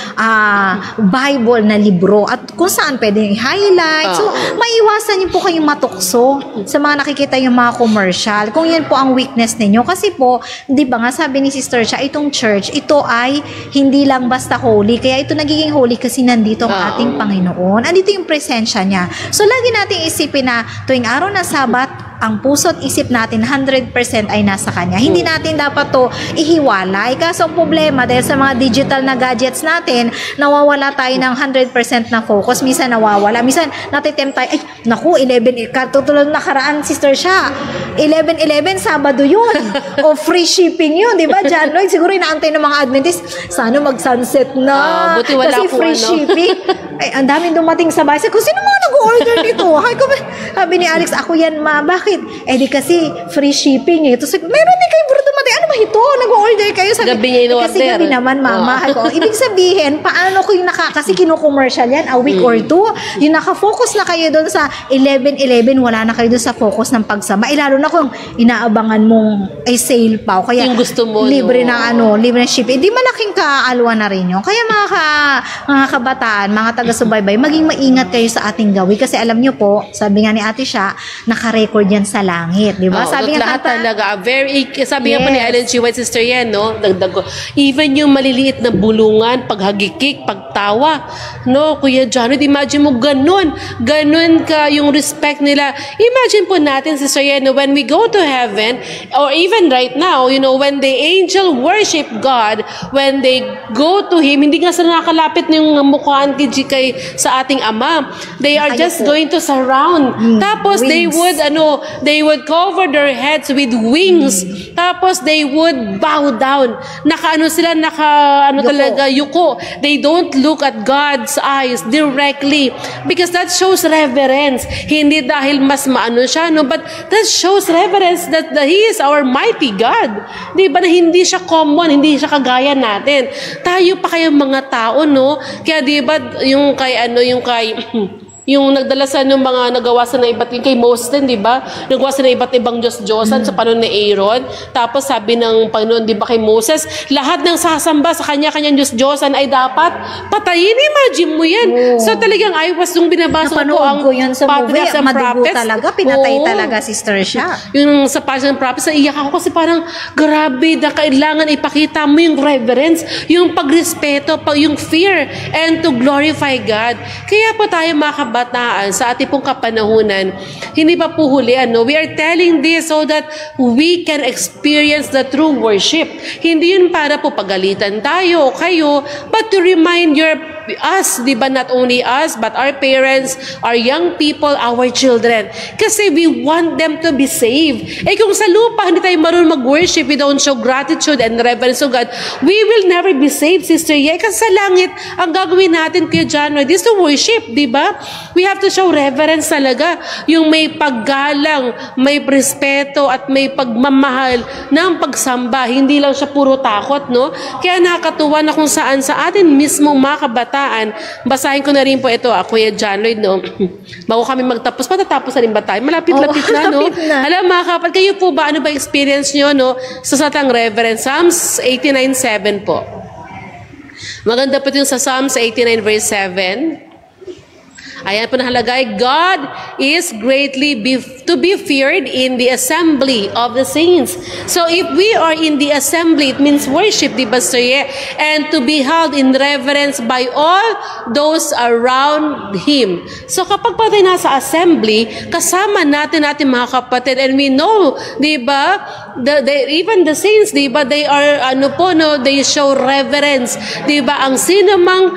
Bible na libro at kung saan pwede i-highlight. So, maiwasan niyo po kayong matukso sa mga nakikita yung mga commercial. Kung yan po ang weakness ninyo. Kasi po, di ba nga sabi ni Sister Sha, itong church, ito ay hindi lang basta holy. Kaya ito nagiging holy kasi nandito ang ating Panginoon. Andito yung presensya niya. So, lagi nating isipin na tuwing araw ng Sabat, ang puso't isip natin 100% ay nasa Kanya. Hindi natin dapat to ihiwalay. Kaso ang problema, dahil sa mga digital na gadgets natin, nawawala tayo ng 100% na focus. Minsan nawawala. Minsan natitempt tayo, ay, naku, 11, katutulad nakaraan, Sister Sha, 11-11, Sabado yun. O free shipping yun, di ba, John Lloyd? Siguro inaantay ng mga Adventist, sana mag-sunset na. Buti wala kasi free shipping. Ay, ang daming dumating sa bahay. Kung sino mga nag-order nito? Sabi ni Alex, ako yan, ma. Bakit? Di kasi free shipping eh. Tapos, meron din kayo bro dumating. Ano ba ito? Nag-order kayo. Sabi, gabi niya in-order. Kasi gabi naman, mama. Ibig sabihin, paano ko yung kasi kino-commercial yan, a week or two, yung nakafocus na kayo doon sa 11-11, wala na kayo doon sa focus ng pagsama. Lalo na kung inaabangan mong ay sale pa. O kaya, yung gusto mo, libre na libre na shipping. Di malaking kaalwa na rin yun. Kaya mga kabataan, mga taga-subaybay, maging maingat kayo sa ating gawi. Kasi alam nyo po, sabi nga ni Ate Sha, naka-record yan sa langit. Di ba? Sabi nga lahat talaga. Sabi nga pa ni Ellen G. White, Sister yan, no? Dagdag ko. Even yung maliliit na bulungan, paghagikik, pagtawa. No, Kuya John, imagine mo ganun. Ganun ka yung respect nila. Imagine po natin, Sister yan, when we go to heaven, or even right now, when the angel worship God, when they go to Him, hindi nga sila nakalapit ng mukhaan kay sa ating Ama. They are just going to surround. Tapos, wings. They would cover their heads with wings. Tapos, they would bow down. Talaga, yuko. They don't look at God's eyes directly because that shows reverence. Hindi dahil mas maano siya, no? But that shows reverence that He is our mighty God. Di ba na hindi siya common, hindi siya kagaya natin. Tayo pa kayong mga tao, no? Kaya di ba yung nagdala sa mga nagawa sa na iba't kay Moses din, di ba? Nagawa sa na iba't ibang Diyos-Diyosan sa panahon ni Aaron. Tapos sabi ng Panginoon, di ba kay Moses, lahat ng sasamba sa kanya-kanyang Diyos-Diyosan ay dapat patayin. Imagine mo yan. So talagang nung binabasa ko ang Patriarchs and Prophets. Talaga, pinatay talaga, Sister Sha. Yung sa Patriarchs and Prophets, iyak ako kasi parang grabe na kailangan ipakita mo yung reverence, yung pagrespeto, yung fear, and to glorify God. Kaya po tayo mga kabataan, sa ating pong kapanahunan, hindi pa po huli, we are telling this so that we can experience the true worship. Hindi yun para po pagalitan tayo o kayo, but to remind us, di ba, not only us, but our parents, our young people, our children. Kasi we want them to be saved. Kung sa lupa, hindi tayo marunong mag-worship, we don't show gratitude and reverence to God, we will never be saved, Sister Ye. Kasi sa langit, ang gagawin natin kay January is to worship, di ba? We have to show reverence talaga. Yung may paggalang, may respeto, at may pagmamahal ng pagsamba. Hindi lang siya puro takot, no? Kaya nakakatuwa na kung saan sa atin mismo mga kabataan, basahin ko na rin po ito, Kuya John Lloyd, no? Bago kami magtapos, matatapos na rin ba tayo? Malapit-lapit na, no? Alam mga kapatid, kayo po ba, ano ba experience nyo, no? Sa satang reverence, Psalms 89:7 po. Maganda po yung sa Psalms 89 verse 7. Ayan po nakalagay, God is greatly to be feared in the assembly of the saints. So if we are in the assembly, it means worship, di ba, Sir Ye? And to be held in reverence by all those around Him. So kapag pa tayo nasa assembly, kasama natin mga kapatid, and we know, di ba, even the saints, di ba, they are, they show reverence. Di ba, ang sino mang,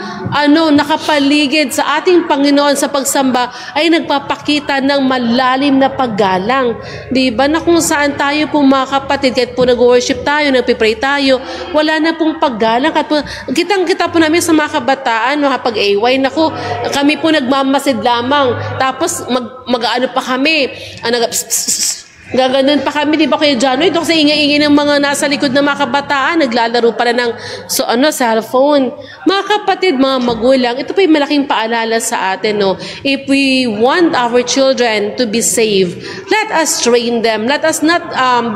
nakapaligid sa ating Panginoon sa pagsamba ay nagpapakita ng malalim na paggalang. Di ba, na kung saan tayo po mga kapatid, kahit po nag-worship tayo, nagpipray tayo, wala na pong paggalang. Kitang-kita po namin sa mga kabataan, makapag-AY, naku, kami po nagmamasid lamang. Tapos mag-ano pa kami, gaganon pa kami, di ba, Kuya Janoy? Ito kasi ingay-ingay ng mga nasa likod na mga kabataan, naglalaro pala ng cellphone. Mga kapatid, mga magulang, ito pa yung malaking paalala sa atin, no? If we want our children to be saved, let us train them. Let us not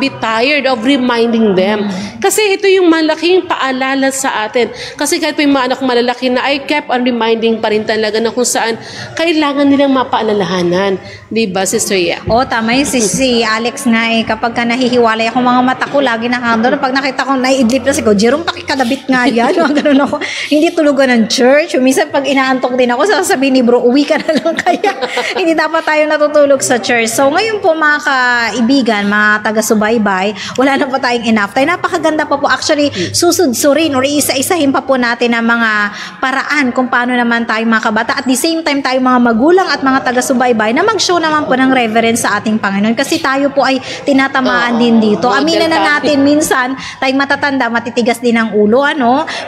be tired of reminding them. Kasi ito yung malaking paalala sa atin. Kasi kahit pa yung mga anak malalaki na, I kept on reminding pa rin talaga na kung saan kailangan nilang mapaalalahanan. Di ba, Sister Ya? Oo, tama yun. Si Alex nga kapag ka nahihiwalay ako, mga mata ko, lagi nakakandun. Pag nakita ko naiidlip na sigaw, Jerome, pakikadabit nga yan. Ganun ako. Hindi tulugan ng church. Minsan pag inaantok din ako, sasabihin ni bro, uwi ka na lang kaya. Hindi dapat tayo natutulog sa church. So ngayon po mga kaibigan, mga taga-subaybay, wala na pa tayong enough time. Napakaganda pa po. Actually, susudsurin or isa-isahin pa po natin ang mga paraan kung paano naman tayo mga kabata. At the same time, tayo mga magulang at mga taga-subaybay na mag-show naman po ng reverence sa ating Panginoon. Kasi tayo po ay tinatamaan din dito. Aminin na natin, minsan, tayong matatanda, matitigas din ang ulo,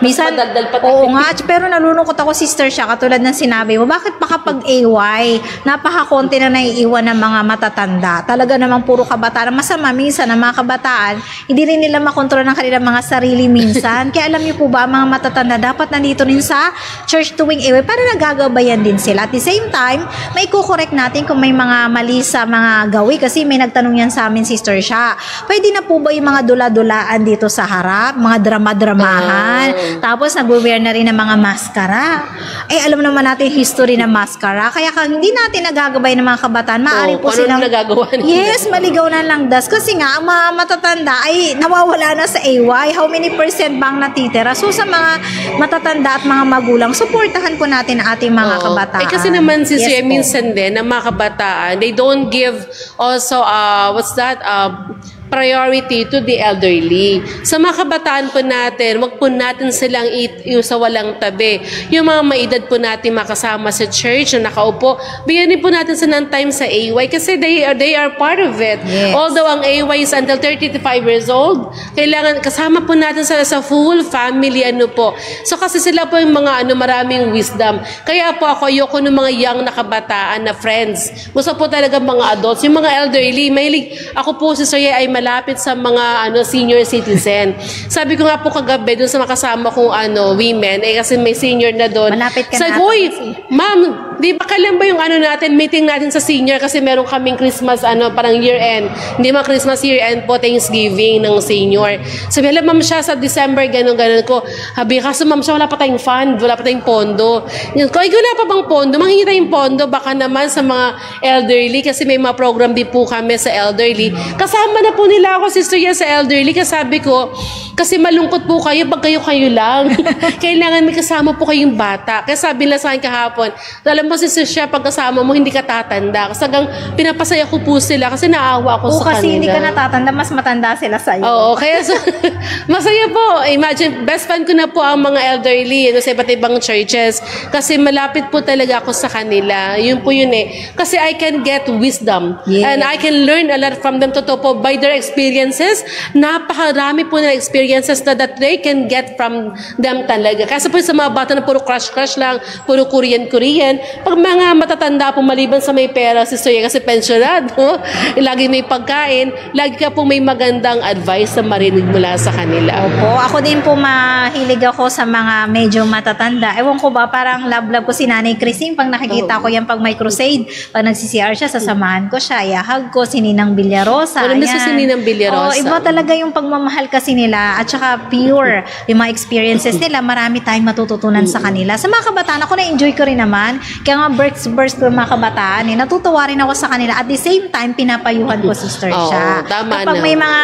Minsan, oo nga, pero nalulungkot ako, sister siya, katulad ng sinabi mo, bakit pa kapag AY, napaka-konti na naiiwan ng mga matatanda. Talaga namang puro kabataan. Masama minsan ng mga kabataan, hindi rin nila makontrol ng kanilang mga sarili minsan. Kaya alam niyo po ba, mga matatanda, dapat nandito rin sa church tuwing AY para nagagabayan din sila. At the same time, may kukorek natin kung may mga mali sa mga gawi. Kasi may nagtanong yan sa amin, sister siya. Pwede na po ba yung mga dula-dulaan dito sa harap? Mga drama-dramahan? Tapos nag-wear na rin ng mga maskara. Alam naman natin yung history ng maskara. Kaya kung hindi natin nagagabay ng mga kabataan, maaari po silang... nagagawa nila? Yes, maligaw na lang das. Kasi nga, ang mga matatanda ay nawawala na sa AY. How many % bang natitira? So sa mga matatanda at mga magulang, suportahan po natin ang ating mga kabataan. Kasi naman, sister, yes, minsan din, ang mga kabataan, they don't give also, priority to the elderly. Sa mga kabataan po natin, wag po natin silang sa walang tabi. Yung mga maedad po natin makasama sa church na nakaupo, bigyan po natin sa ng time sa AY kasi they are part of it. Yes. Although ang AY is until 35 years old, kailangan kasama po natin sa full family po. So kasi sila po yung mga maraming wisdom. Kaya po ayoko ng mga young na kabataan na friends. Gusto po talaga mga adults. Yung mga elderly, mahilig ako po si Soya ay malapit sa mga senior citizen. Sabi ko nga po kagabi doon sa makasama kong women, kasi may senior na doon. Malapit ka sabi na. Uy, ma'am, di ba kailan ba yung natin, meeting natin sa senior kasi meron kaming Christmas, parang year-end. Hindi man Christmas year-end po, Thanksgiving ng senior. Sabi, alam ma'am siya sa December, ganun ko. Sabi, kaso ma'am siya, wala pa tayong fund, wala pa tayong pondo. Kung wala pa bang pondo, manghingi tayong pondo, baka naman sa mga elderly, kasi may mga program din po kami sa elderly. Kasama na po nila ako, sister yan, sa elderly, kasi sabi ko, Kasi malungkot po kayo pag kayo lang. Kailangan may kasama po kayong bata. Kaya sabi nila sa akin kahapon, alam mo Sister Shea, pag kasama mo, hindi ka tatanda. Kasi hanggang pinapasaya ko po sila kasi naawa ako sa kanila. Kasi hindi ka natatanda, mas matanda sila sa'yo. Oo, kaya masaya po. Imagine, best friend ko na po ang mga elderly sa iba't ibang churches. Kasi malapit po talaga ako sa kanila. Yun po yun eh. Kasi I can get wisdom. Yeah. And I can learn a lot from them. Totoo po, by their experiences, napakarami po na experiences that they can get from them talaga. Kasi po sa mga bata na puro crush-crush lang, puro Korean-Korean, pag mga matatanda po maliban sa may pera, si Soya kasi pensionado, lagi may pagkain, lagi ka po may magandang advice na marinig mula sa kanila. Opo, ako din po mahilig ako sa mga medyo matatanda. Ewan ko ba, parang love ko si Nanay Christine. Pag nakikita ko yan pag may crusade, pag nag-CCR siya, sasamahan ko siya, ihahag ko si Ninang Villarosa. Wala miss si Ninang Villarosa. Iba talaga yung pagmamahal kasi nila at saka pure yung mga experiences nila. Marami tayong matututunan sa kanila. Sa mga kabataan, ako na-enjoy ko rin naman. Kaya nga burst ko mga kabataan, natutuwa rin ako sa kanila. At the same time, pinapayuhan ko Sister siya. Tama Kapag may mga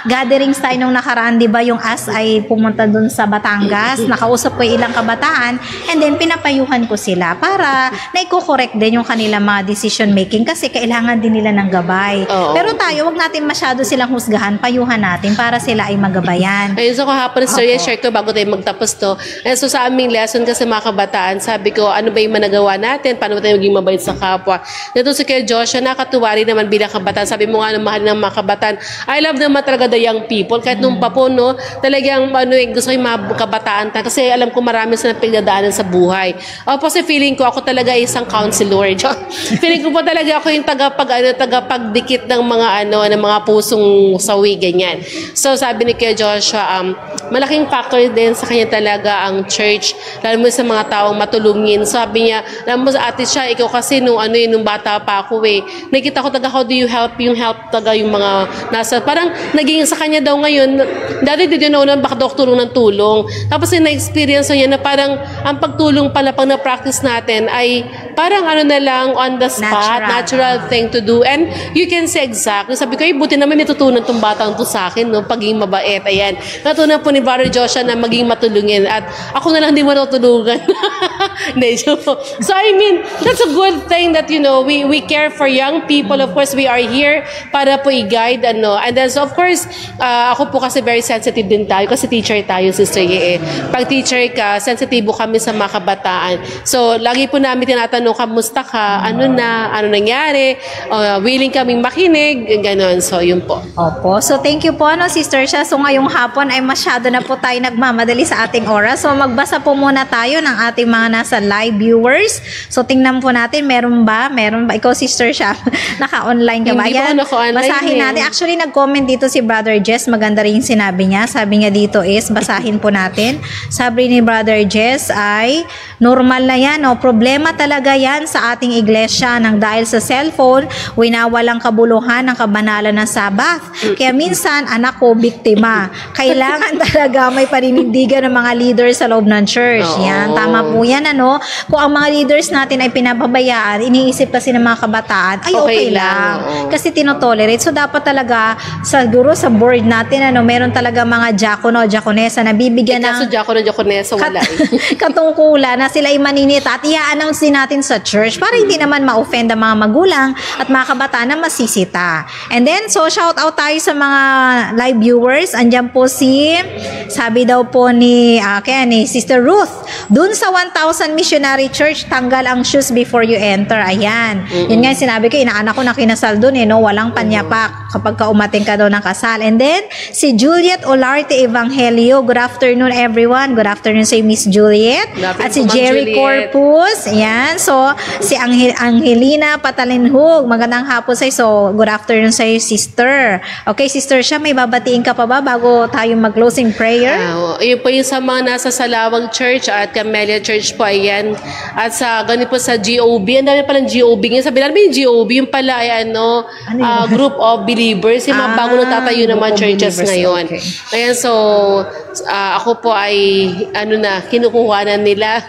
gatherings tayo nung nakaraan, di ba yung AS ay pumunta dun sa Batangas, nakausap ko yung ilang kabataan, and then pinapayuhan ko sila para naiko-correct din yung kanila mga decision making kasi kailangan din nila ng gabay. Pero tayo, wag natin masyado silang husgahan, payuhan natin para sila ay magabayan. Ayun, so kahapon, share ko bago tayo magtapos to. And so sa aming lesson kasi mga kabataan, sabi ko, ano ba yung managawa natin? Paano ba tayo maging mabait sa kapwa? Dito si Kuya Joshua, nakatuwa rin naman bilang kabataan. Sabi mo nga, mahal ng mga kabataan. I love naman talaga the young people. Kahit nung pa po, no, talagang gusto ko yung mga kabataan kasi alam ko marami sa napagdadaanan sa buhay. Kasi feeling ko, ako talaga isang counselor. Feeling ko po talaga ako yung tagapagdikit ng mga ng mga pusong sawi, ganyan. So sabi ni Kuya Joshua, malaking factor din sa kanya talaga ang church, lalo mo sa mga taong matulungin. Sabi niya, alam mo sa ate siya, ikaw kasi nung bata pa ako nakita ko taga how do you help, yung help taga yung mga nasa, parang naging sa kanya daw ngayon, dati did you know na baka doktor ng tulong. Tapos yung na-experience niya na parang ang pagtulong pala pag na-practice natin ay parang na lang on the spot, natural thing to do. And you can say exactly, sabi ko, buti naman may tutunan tong batang to sa akin, no? Pagiging mabait, ayan. Natutunan po ni Brother Joshua na maging matulungin at ako na lang di matutulungan. So I mean, that's a good thing that, we care for young people. Of course, we are here para po i-guide, and then, so of course, ako po kasi very sensitive din tayo kasi teacher tayo, Sister Ye. Pag teacher ka, sensitibo kami sa mga kabataan. So, lagi po namin tinatanong, kamusta ka? Ano nangyari? Willing kaming makinig, ganon. So, yun po. Opo. So, thank you po, Sister Shea. So, ngayong hapon ay masyado na po tayo nagmamadali sa ating oras. So, magbasa po muna tayo ng ating mga nasa live viewers. So, tingnan po natin, meron ba? Ikaw, Sister Shea, naka-online ka ba? Hindi po naka-online. Basahin natin. Actually, nag-comment dito si Brother Jess. Maganda rin yung sinabi niya. Sabi niya dito is, basahin po natin. Sabi ni Brother Jess ay, normal na yan, problema talaga yan sa ating iglesia nang dahil sa cellphone, winawalang kabuluhan ng kabanalan ng Sabbath. Kaya minsan, anak ko, biktima. Kailangan talaga may paninindigan ng mga leaders sa loob ng church. Yan, tama po yan, Kung ang mga leaders natin ay pinababayaan, iniisip kasi ng mga kabataan, ay okay lang. Kasi tinotolerate. So, dapat talaga, siguro sa board natin, meron talaga mga diakono, diakonesa na bibigyan ng kaso diakonesa wala katungkulan na sila ay maninita at i-announce din natin sa church para hindi naman ma-offend ang mga magulang at mga kabataan na masisita. And then, so shout out tayo sa mga live viewers. Andyan po sabi daw po ni Sister Ruth, dun sa 1,000 Missionary Church, tanggal ang shoes before you enter. Ayan. Yun nga sinabi ko, inaanak ko na kinasal dun walang panyapak kapag umating ka daw ng kasal. And then, si Juliet Olarte Evangelio, good afternoon everyone. Good afternoon sa Miss Juliet. At si Jerry Corpus. Ayan. So, si Angelina Patalinhug, magandang hapon sa'yo. So, good afternoon sa'yo, sister. Okay, Sister Shea, may babatiin ka pa ba bago tayo mag-closing prayer? Yun po yung sa mga nasa Salawag Church at Camellia Church po, ayan. At sa ganito po sa GOB, ang dami palang GOB. Sabi namin yung GOB, yung pala ay group of believers, yung mga bago nagtatayo ng mga churches ngayon. Okay. Ayan, so, ako po ay, kinukuha na nila.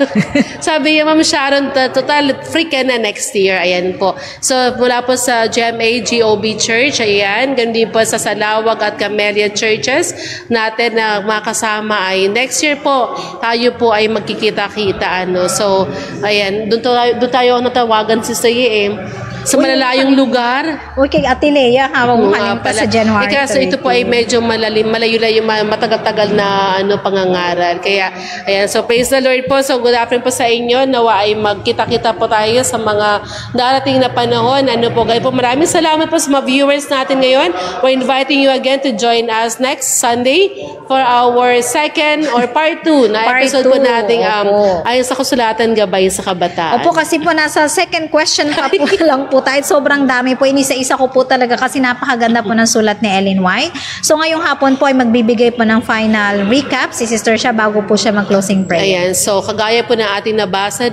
Sabi niya, Ma'am Sharon, total free ka na next year. Ayan po. So, mula po sa GMA, GOB Church, ayan. Ganun din po sa Salawag at Camellia Churches. natin na makasama ay next year po, tayo po ay magkikita-kita. So, ayan, doon tayo natawagan si Saye sa malalayong lugar. Okay, Ate Lea, hawag mo kalimutan sa January 30. Kaso ito po ay medyo malayo-layo, matagal-tagal na pangangaral. Kaya, ayan, so praise the Lord po. So good afternoon po sa inyo. Nawa ay magkita-kita po tayo sa mga darating na panahon. Gaya po, maraming salamat po sa mga viewers natin ngayon. We're inviting you again to join us next Sunday for our second or part 2 na episode po natin ayon sa Kasulatan Gabay sa Kabataan. Opo, kasi po nasa second question pa po lang po tayo. Sobrang dami po. Inisa-isa ko po talaga kasi napakaganda po ng sulat ni Ellen White. So ngayong hapon po ay magbibigay po ng final recap si Sister siya bago po siya mag-closing prayer. Ayan, so kagaya po ng ating nabasa,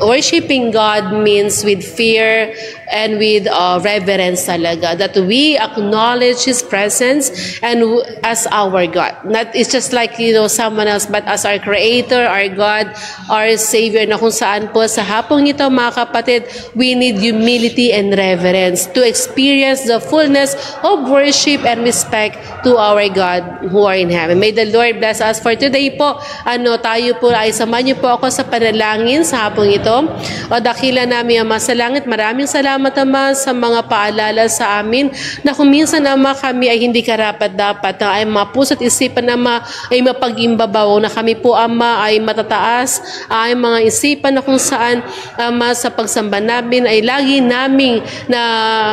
worshiping God means with fear and with reverence talaga. That we acknowledge His presence and as our God. Not it's just like someone else, but as our Creator, our God, our Savior, na kung saan po sa hapong ito mga kapatid, we need humility and reverence to experience the fullness of worship and respect to our God who are in heaven. May the Lord bless us for today po. Tayo po ay samahan niyo po ako sa panalangin sa hapong ito. O dakila namin Ama sa langit, maraming salamat Ama sa mga paalala sa amin na kung minsan Ama kami ay hindi karapat-dapat na ay mapuso't isipan Ama ay mapag-imbabaw na kami po Ama ay matataas ay mga isipan na kung saan Ama sa pagsamba namin ay lagi naming na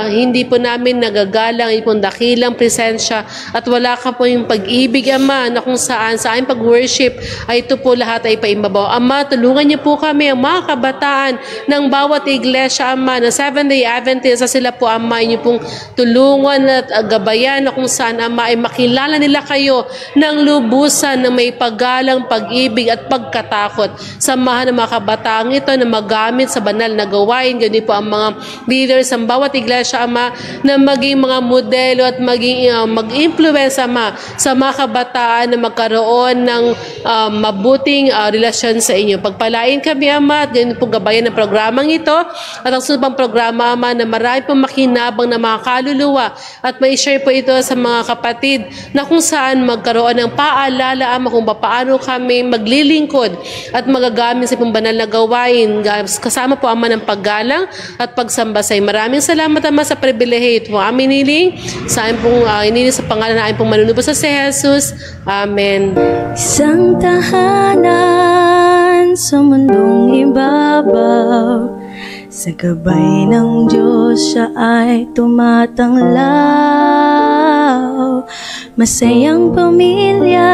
hindi po namin nagagalang ipong dakilang presensya at wala ka po yung pag-ibig Ama na kung saan sa aming pag-worship ay ito po lahat ay paimbabaw. Ama, tulungan niyo po kami ang mga kabataan ng bawat iglesia Ama na Seventh-day Adventist sa sila po Ama inyo pong tulungan at gabayan na kung saan Ama ay makilala nila kayo ng lubusan na may paggalang, pag-ibig at pagkatakot. Samahan ng mga kabataan ito na magamit sa banal na gawain. Ganyan po ang mga leaders ng bawat iglesia Ama na maging mga modelo at maging mag-influence Ama sa mga kabataan na magkaroon ng mabuting relasyon sa inyo. Pagpalain kami Ama at ganyan po gabayan ng programang ito at ang sunod pang programa Ama na marami pong makinabang na mga kaluluwa at may share po ito sa mga kapatid na kung saan magkaroon ng paalala Ama kung paano kami maglilingkod at magagamit sa banal na gawain kasama po Ama ng paggalang at pagsambasay. Maraming salamat Ama sa pribilehiyo ito aming niling sa aming pong iniling sa pangalan na aming pong manunubos sa si Jesus. Amen. Isang tahanan sa mundong ibabaw, sa gabay ng Diyos siya ay tumatanglaw. Masayang pamilya